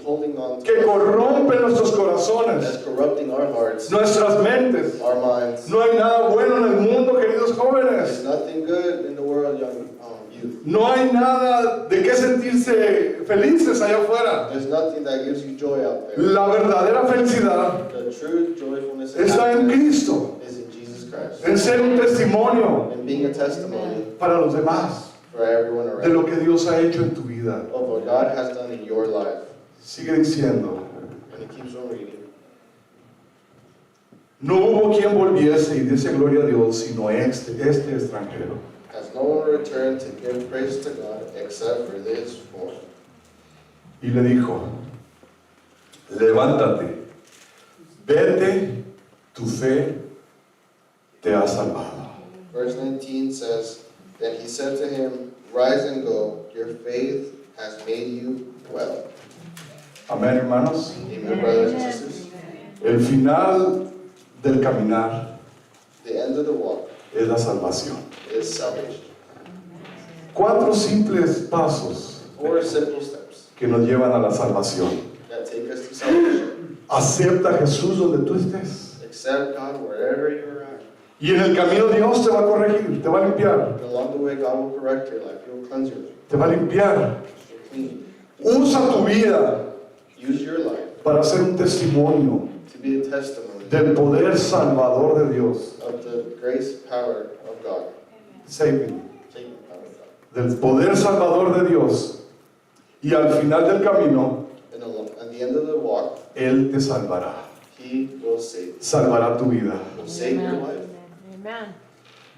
que to us, corrompe nuestros corazones, that's corrupting our hearts, nuestras mentes. our minds. No hay nada bueno en el mundo, queridos There's jóvenes. nothing good in the world, young youth. No hay nada de qué sentirse felices allá afuera. There's nothing that gives you joy out there. La verdadera felicidad The true joyfulness and está en happiness Cristo, is in Jesus Christ, en ser un testimonio and being a testimony para los demás for everyone de around lo que Dios ha hecho en tu vida. of what God has done in your life. Sigue diciendo, And he keeps on reading. no hubo quien volviese y diese gloria a Dios, sino este extranjero. Has no one returned to give praise to God except for this one. Y le dijo, levántate, vete, tu fe te ha salvado. Verse 19 says, Then he said to him, Rise and go, your faith has made you well. Amén, hermanos. Amen, brothers and sisters. El final del caminar The end of the walk es la salvación. is salvation. 4 simples pasos 4 simple steps que nos llevan a la salvación. that take us to salvation. Acepta a Jesús donde tú estés. Accept God wherever you're at. Y en el camino Dios te va a corregir, te va a limpiar, And along the way, God will correct your life. He will cleanse your life. te va a limpiar. He will clean you. Usa tu vida Use your life para ser un testimonio to be a testimony del poder salvador de Dios. of the grace power of God. Saving. Saving power of God. Del poder salvador de Dios. Y al final del camino, And at the end of the walk, Él te salvará. He will save. Salvará tu vida. Will save your life. Amen.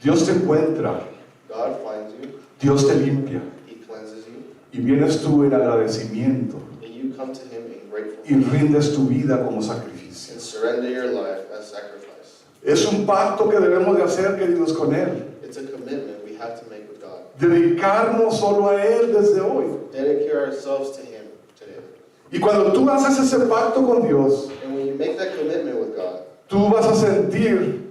Dios te encuentra. God finds you. Dios te limpia. He cleanses you. Y vienes tú en agradecimiento. And you come to Him in grateful Y rindes tu vida como sacrificio. and surrender your life as sacrifice. Es un pacto que debemos de hacer, queridos, con Él. It's a commitment we have to make with God. Dedicarnos solo a Él desde hoy. Dedicate ourselves to Him today. Y cuando tú haces ese pacto con Dios, And when you make that commitment with God, tú vas a sentir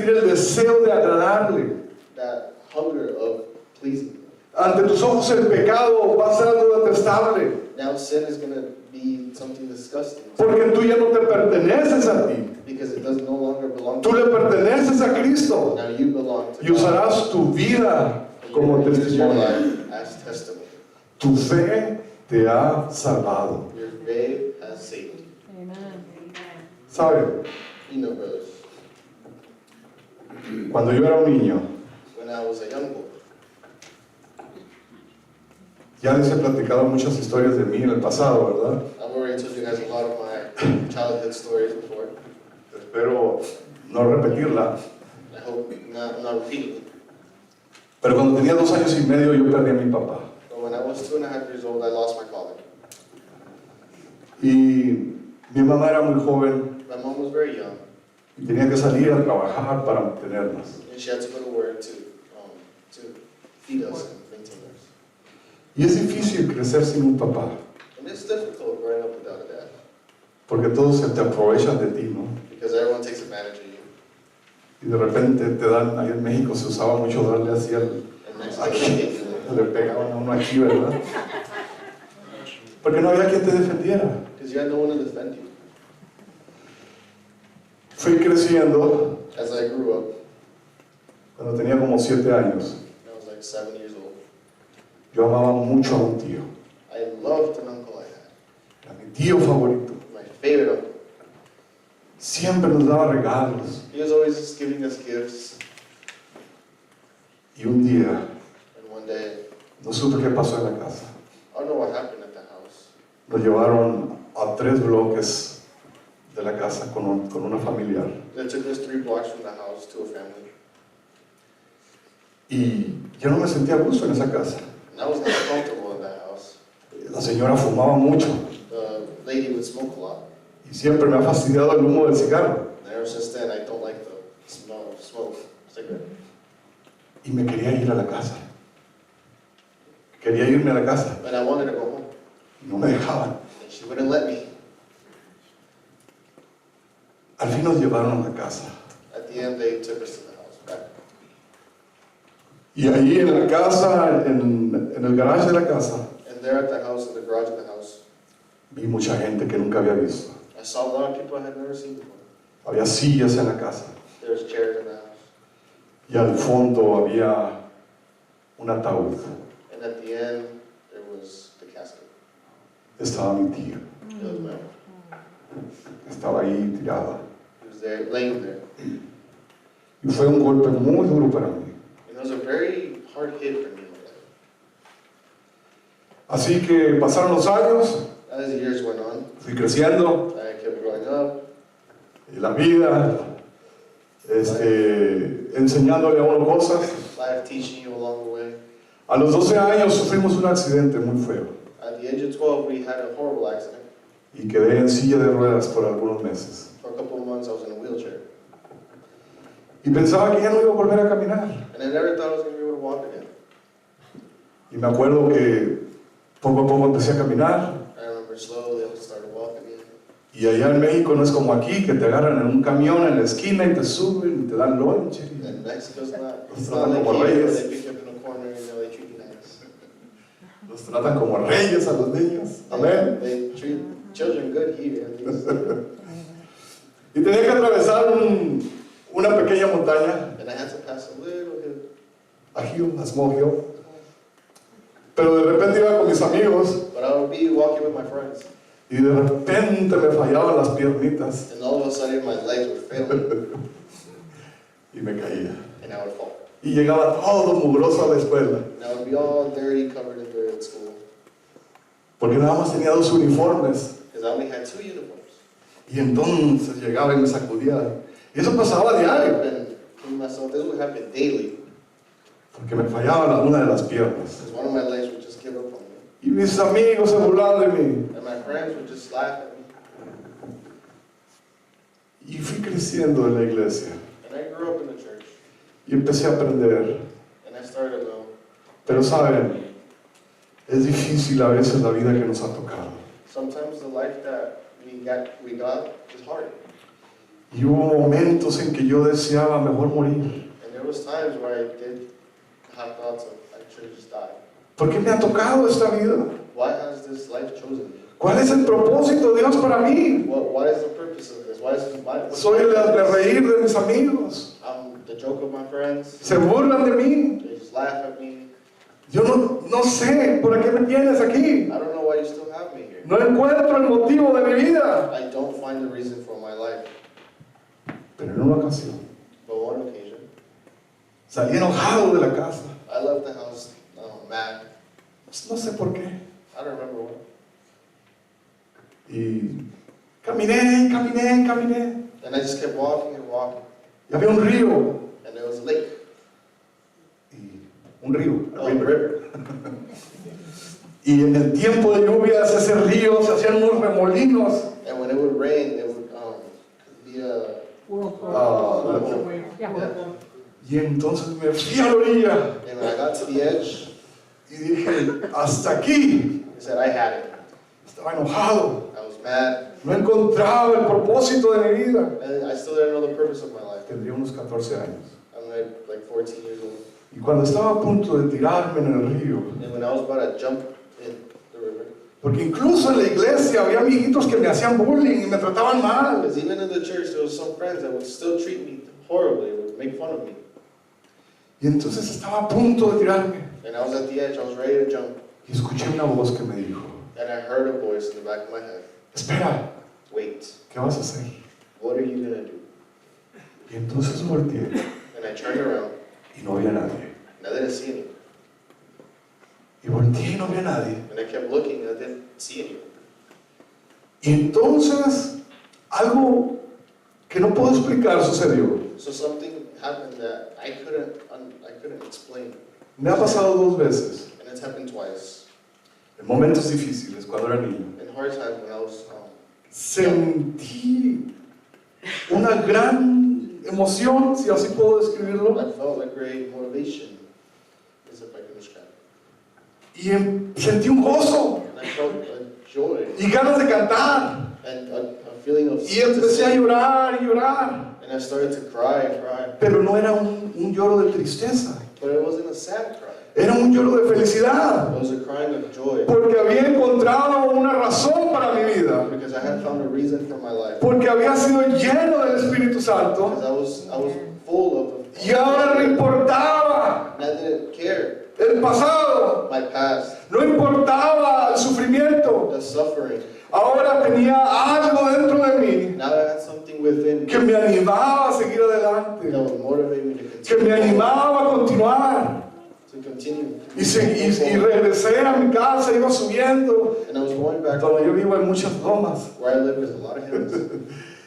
el deseo de agradarle. that hunger of pleasing Him. Ante tus ojos el pecado va a ser algo detestable, Now sin is going to be something disgusting porque tú ya no te perteneces a ti. because it does no longer belong Tú to le you. perteneces a Cristo Now you belong to y God. usarás tu vida And como you use your testimonio. life as testimony. Tu fe te ha salvado. Your faith has saved you. Amen. ¿Saben? You know, brothers, Cuando yo era un niño, when I was a young boy, ya les he platicado muchas historias de mí en el pasado, ¿verdad? I've already told you guys a lot of my childhood stories before. Espero no repetirla. I hope I'm not repeating it. Pero cuando tenía 2 años y medio yo perdí a mi papá. But when I was 2.5 years old, I lost my father. Y mi mamá era muy joven My mom was very young, y tenía que salir a trabajar para mantenernos. and she had to go to work to feed us and maintain us. Y es difícil crecer sin un papá, And it's difficult growing up without a dad, porque todos se te aprovechan de ti, ¿no? because everyone takes advantage of you. Y de repente te dan, ahí en México se usaba mucho darle así al... And next thing Aquí, you know, le pegaban a uno aquí, ¿verdad? Porque no había quien te defendiera. because you had no one to defend you. Fui creciendo As I grew up, cuando tenía como 7 años. I was like 7 years old. Yo amaba mucho a un tío. I loved an uncle I had, Era mi tío favorito. my favorite uncle. Siempre nos daba regalos. He was always just giving us gifts, Y un día, and one day, no supe qué pasó en la casa. I don't know what happened at the house. Nos llevaron a 3 bloques de la casa con una familiar. They took us 3 blocks from the house to a family, Y yo no me sentía a gusto en esa casa. and I was not comfortable in that house. La señora fumaba mucho The lady would smoke a lot, y siempre me ha fastidiado el humo del cigarro. and ever since then, I don't like the smell of smoke, cigarette. Y me quería ir a la casa. Quería irme a la casa. And I wanted to go home, Y no me dejaban. and she wouldn't let me. Al fin nos llevaron a la casa. At the end, they took us to the house back. Y ahí en la casa, en el garaje de la casa, And there at the house, in the garage of the house, vi mucha gente que nunca había visto. I saw a lot of people I had never seen before. Había sillas en la casa. There was chairs in the house, Y al fondo había un ataúd. and at the end, there was the casket. Estaba mi tía. It was my, Estaba ahí tirada. he was there, laying there. Y fue un golpe muy duro para mí. And it was a very hard hit for me. Así que pasaron los años, As the years went on, fui creciendo, I kept growing up, y la vida, enseñándole a uno cosas. life teaching you along the way. A los 12 años sufrimos un accidente muy feo At the age of 12, we had a horrible accident. y quedé en silla de ruedas por algunos meses. For a couple of months, I was in a wheelchair. Y pensaba que ya no iba a volver a caminar. And I never thought I was going to be able to walk again. Y me acuerdo que poco a poco empecé a caminar. I remember slowly I started walking again. Y allá en México no es como aquí, que te agarran en un camión en la esquina y te suben y te dan lonche. And Mexico's not, Los it's not tratan like como here where reyes. they pick you up in a corner and they treat you nice. Los tratan como reyes a los niños. Amén. They treat children good here. At least. Y tenía que atravesar una pequeña montaña, And I had to pass a little hill. a hill, a small hill. Pero de repente iba con mis amigos But I would be walking with my friends. y de repente me fallaban las piernitas And all of a sudden my legs would fail me y me caía. and I would fall. Y llegaba todo mugroso a la escuela, And I would be all dirty, covered in dirt at school. porque nada más tenía 2 uniformes. Because I only had 2 uniforms. Y entonces llegaba y me sacudía. Y eso pasaba a diario, And to myself, this would happen daily. porque me fallaban una de las piernas. Because one of my legs would just give up on me. Y mis amigos se burlaban de mí. And my friends would just laugh at me. Y fui creciendo en la iglesia. And I grew up in the church. Y empecé a aprender. And I started to know. Pero saben, es difícil a veces la vida que nos ha tocado. Sometimes the life that we got is hard. Y hubo momentos en que yo deseaba mejor morir. And there was times where I did have thoughts of I should just die. ¿Por qué me ha tocado esta vida? Why has this life chosen me? ¿Cuál es el propósito de Dios para mí? What is the purpose of this? Why is this what's Soy el my de purpose? reír de mis amigos. I'm the joke of my friends. Se burlan de mí. They just laugh at me. Yo no sé por qué me tienes aquí. I don't know why you still have me here. No encuentro el motivo de mi vida. I don't find the reason for my life. Pero en una ocasión But one occasion, salí enojado de la casa. I left the house mad. No sé por qué. I don't remember what. Y caminé. And I just kept walking and walking. Y había un río. And there was a lake. Un río. Oh, a river. Y en el tiempo de lluvias ese río se hacían unos remolinos. And when it would rain, it would be a Y entonces me fui a la orilla And when I got to the edge, y dije, hasta aquí. I said I had it. Estaba enojado. I was mad. No encontraba el propósito de mi vida. And I still didn't know the purpose of my life. Tendría unos 14 años. I'm like 14 years old. Y cuando estaba a punto de tirarme en el río, And when I was about to jump in the river, porque incluso en la iglesia había amiguitos que me hacían bullying y me trataban mal. because even in the church, there was some friends that would still treat me horribly, would make fun of me. Y entonces estaba a punto de tirarme. And I was at the edge, I was ready to jump. Y escuché una voz que me dijo, And I heard a voice in the back of my head, espera, wait, ¿qué vas a hacer? what are you going to do? Y entonces volteé And I turned around, y no había nadie. and I didn't see anyone. Y volteé y no había nadie. And I kept looking, and I didn't see anyone. Y entonces algo que no puedo explicar sucedió. So something happened that I couldn't explain. Me ha pasado 2 veces, And it's happened twice. en momentos difíciles, cuando era niño. In hard times when I was Sentí una gran emoción, si así puedo describirlo, I felt a great motivation, as if I can describe it. y sentí un gozo And I felt a joy y ganas de cantar. and a feeling of Y empecé a llorar y llorar, And I started to cry and cry. pero no era un lloro de tristeza, But it wasn't a sad cry. era un lloro de felicidad, It was a crying of joy. porque había encontrado una razón para mi vida, Because I had found a reason for my life. porque había sido lleno del Espíritu Santo, Because I was full of y ahora no importaba and I didn't care. el pasado, My past, no importaba el sufrimiento, the suffering. ahora tenía algo dentro de mí Now I had something within que me me animaba a seguir adelante, that would motivate me to que me continue, animaba a continuar. to to continue. Y regresé a mi casa, iba subiendo. And I was going back Donde yo vivo hay muchas lomas. where I live, there's a lot of hills.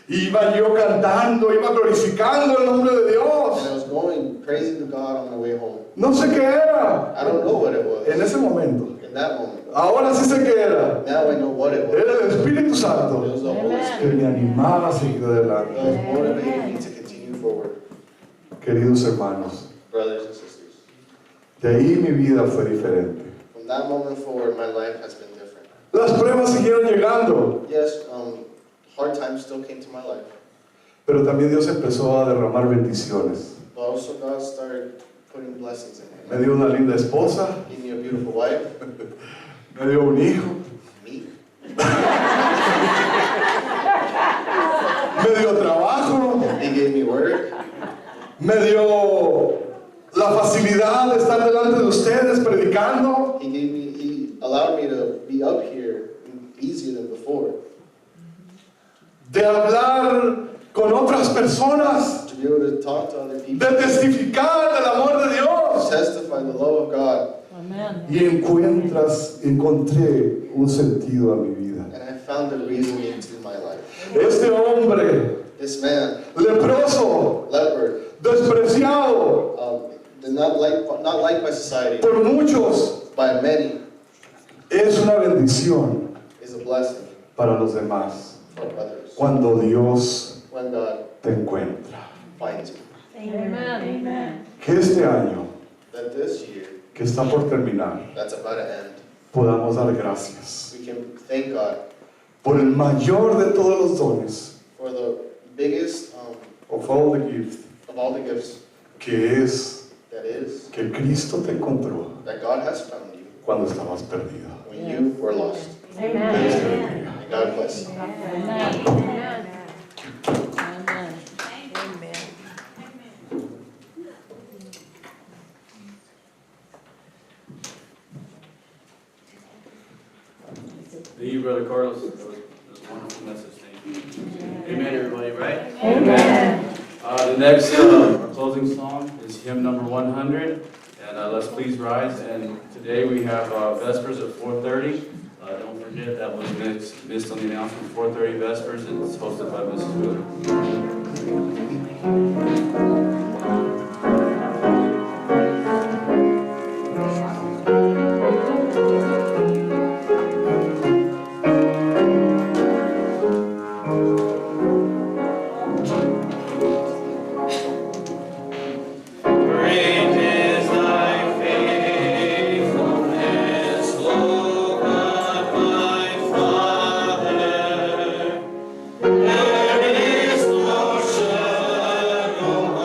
Iba yo cantando, iba glorificando el nombre de And Dios. I was going praising to God on my way home. No sé qué era I don't know what it was en ese momento. in that moment. Ahora sí sé qué era. Now I know what it was. Era el Espíritu It Santo was the Holy que Spirit me animaba a seguir that adelante. was motivating me to continue forward. Queridos hermanos, Brothers and sisters, de ahí mi vida fue diferente. from that moment forward, my life has been different. Las pruebas siguieron llegando, Yes, hard times still came to my life, pero también Dios empezó a derramar bendiciones. but also God started putting blessings in Me me. dio una linda esposa, Give me a beautiful wife, me dio un hijo, me. me dio trabajo, He gave me work. me dio la facilidad de estar delante de ustedes predicando. He allowed me to be up here easier than before. De hablar con otras personas, To be able to talk to other de people, testificar del amor de to Dios. testify the love of God. Amen. Y encontré un sentido a mi vida. And I found a reasoning to my life. Este hombre, This man, leproso, leopard, despreciado not liked by society, por muchos, by many, es una bendición is a blessing para los demás for others. cuando Dios When God te encuentra. finds you. Amen. Que este año, That this year, que está por terminar, that's about to end, podamos dar gracias we can thank God por el mayor de todos los dones, for the biggest of all the gifts, of all the gifts, que es that is, que Cristo te encontró that God has found you cuando estabas perdido. when you were lost. Que Dios te bendiga. And God bless you. Amen. Thank you, Brother Carlos. That was a wonderful message. Thank you. Amen, everybody, right? Amen. The next, our closing song is hymn number 100. And let's please rise. And today we have Vespers at 4:30. Don't forget that was missed on the announcement. 4:30 Vespers, and it's hosted by Mrs. Wheeler. There is no shadow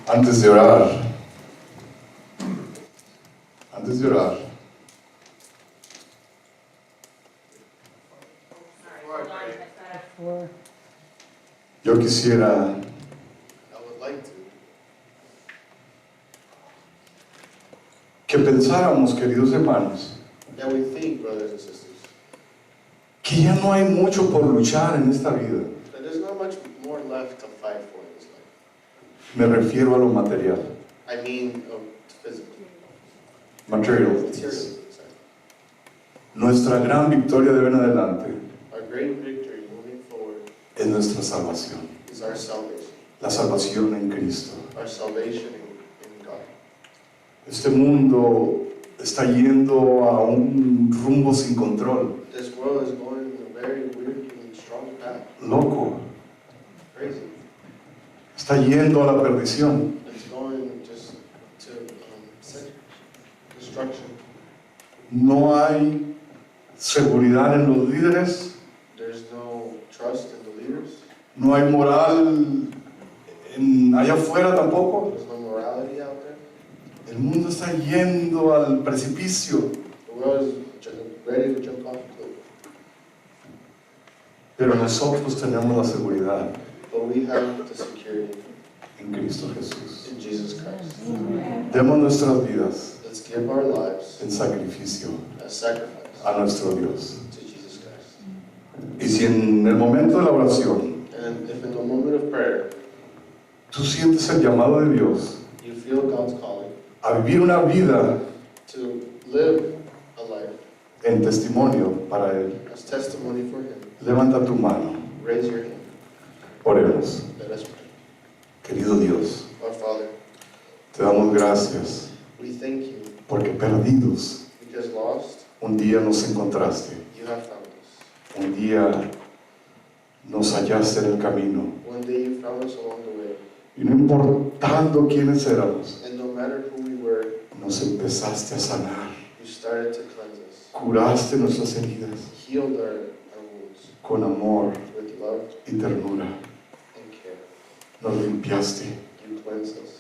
Antes de orar, yo quisiera I would like to que pensáramos, queridos hermanos, that we think, brothers and sisters, que ya no hay mucho por luchar en esta vida. that there's not much more left to fight for in this life. Me refiero a lo material, I mean, physical, material material things. things. Sorry. Nuestra gran victoria de hoy en adelante Our great victory moving forward es nuestra salvación, is our salvation. la salvación en Cristo. Our salvation in God. Este mundo está yendo a un rumbo sin control, This world is going in a very weird and strong path. loco, Crazy. está yendo a la perdición. It's going just to destruction. No hay seguridad en los líderes, There's no trust in the leaders. no hay moral allá afuera tampoco. There's no morality out there. El mundo está yendo al precipicio, The world is ready to jump off the cliff. pero nosotros tenemos la seguridad But we have the security en Cristo Jesús. in Jesus Christ. Demos nuestras vidas Let's give our lives en sacrificio as sacrifice a nuestro Dios. to Jesus Christ. Y si en el momento de la oración And if in the moment of prayer tú sientes el llamado de Dios you feel God's calling a vivir una vida to live a life en testimonio para Él, as testimony for Him, levanta tu mano, raise your hand. oremos. Let us pray. Querido Dios, Our Father, te damos gracias we thank you porque perdidos because lost, un día nos encontraste, you have found us. un día nos hallaste en el camino One day you found us along the way, y no importando quiénes éramos, and no matter who we were, nos empezaste a sanar, you started to cleanse us, curaste nuestras heridas healed our wounds con amor with love y ternura, and care. nos limpiaste You cleansed us.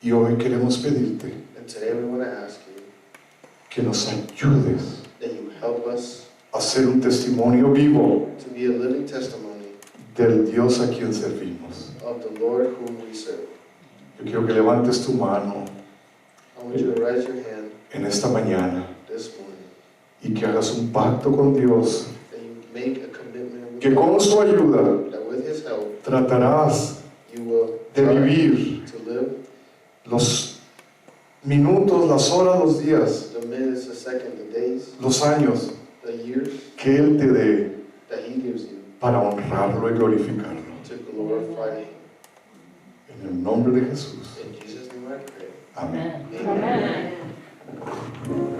y hoy queremos pedirte And today we want to ask you que nos ayudes that you help us a ser un testimonio vivo to be a living testimony del Dios a quien servimos. of the Lord whom we serve. Yo quiero que levantes tu mano I want you to raise your hand en esta mañana this morning, y que hagas un pacto con Dios, that you make a commitment with que con su ayuda that with His help tratarás you will de try vivir to live los minutos, las horas, los días, the minutes, the second, the days, los años the years que Él te dé that He gives you para honrarlo y glorificarlo. to glorify Him. En el nombre de Jesús. In Jesus' name I pray. Amén. Amen. Amen.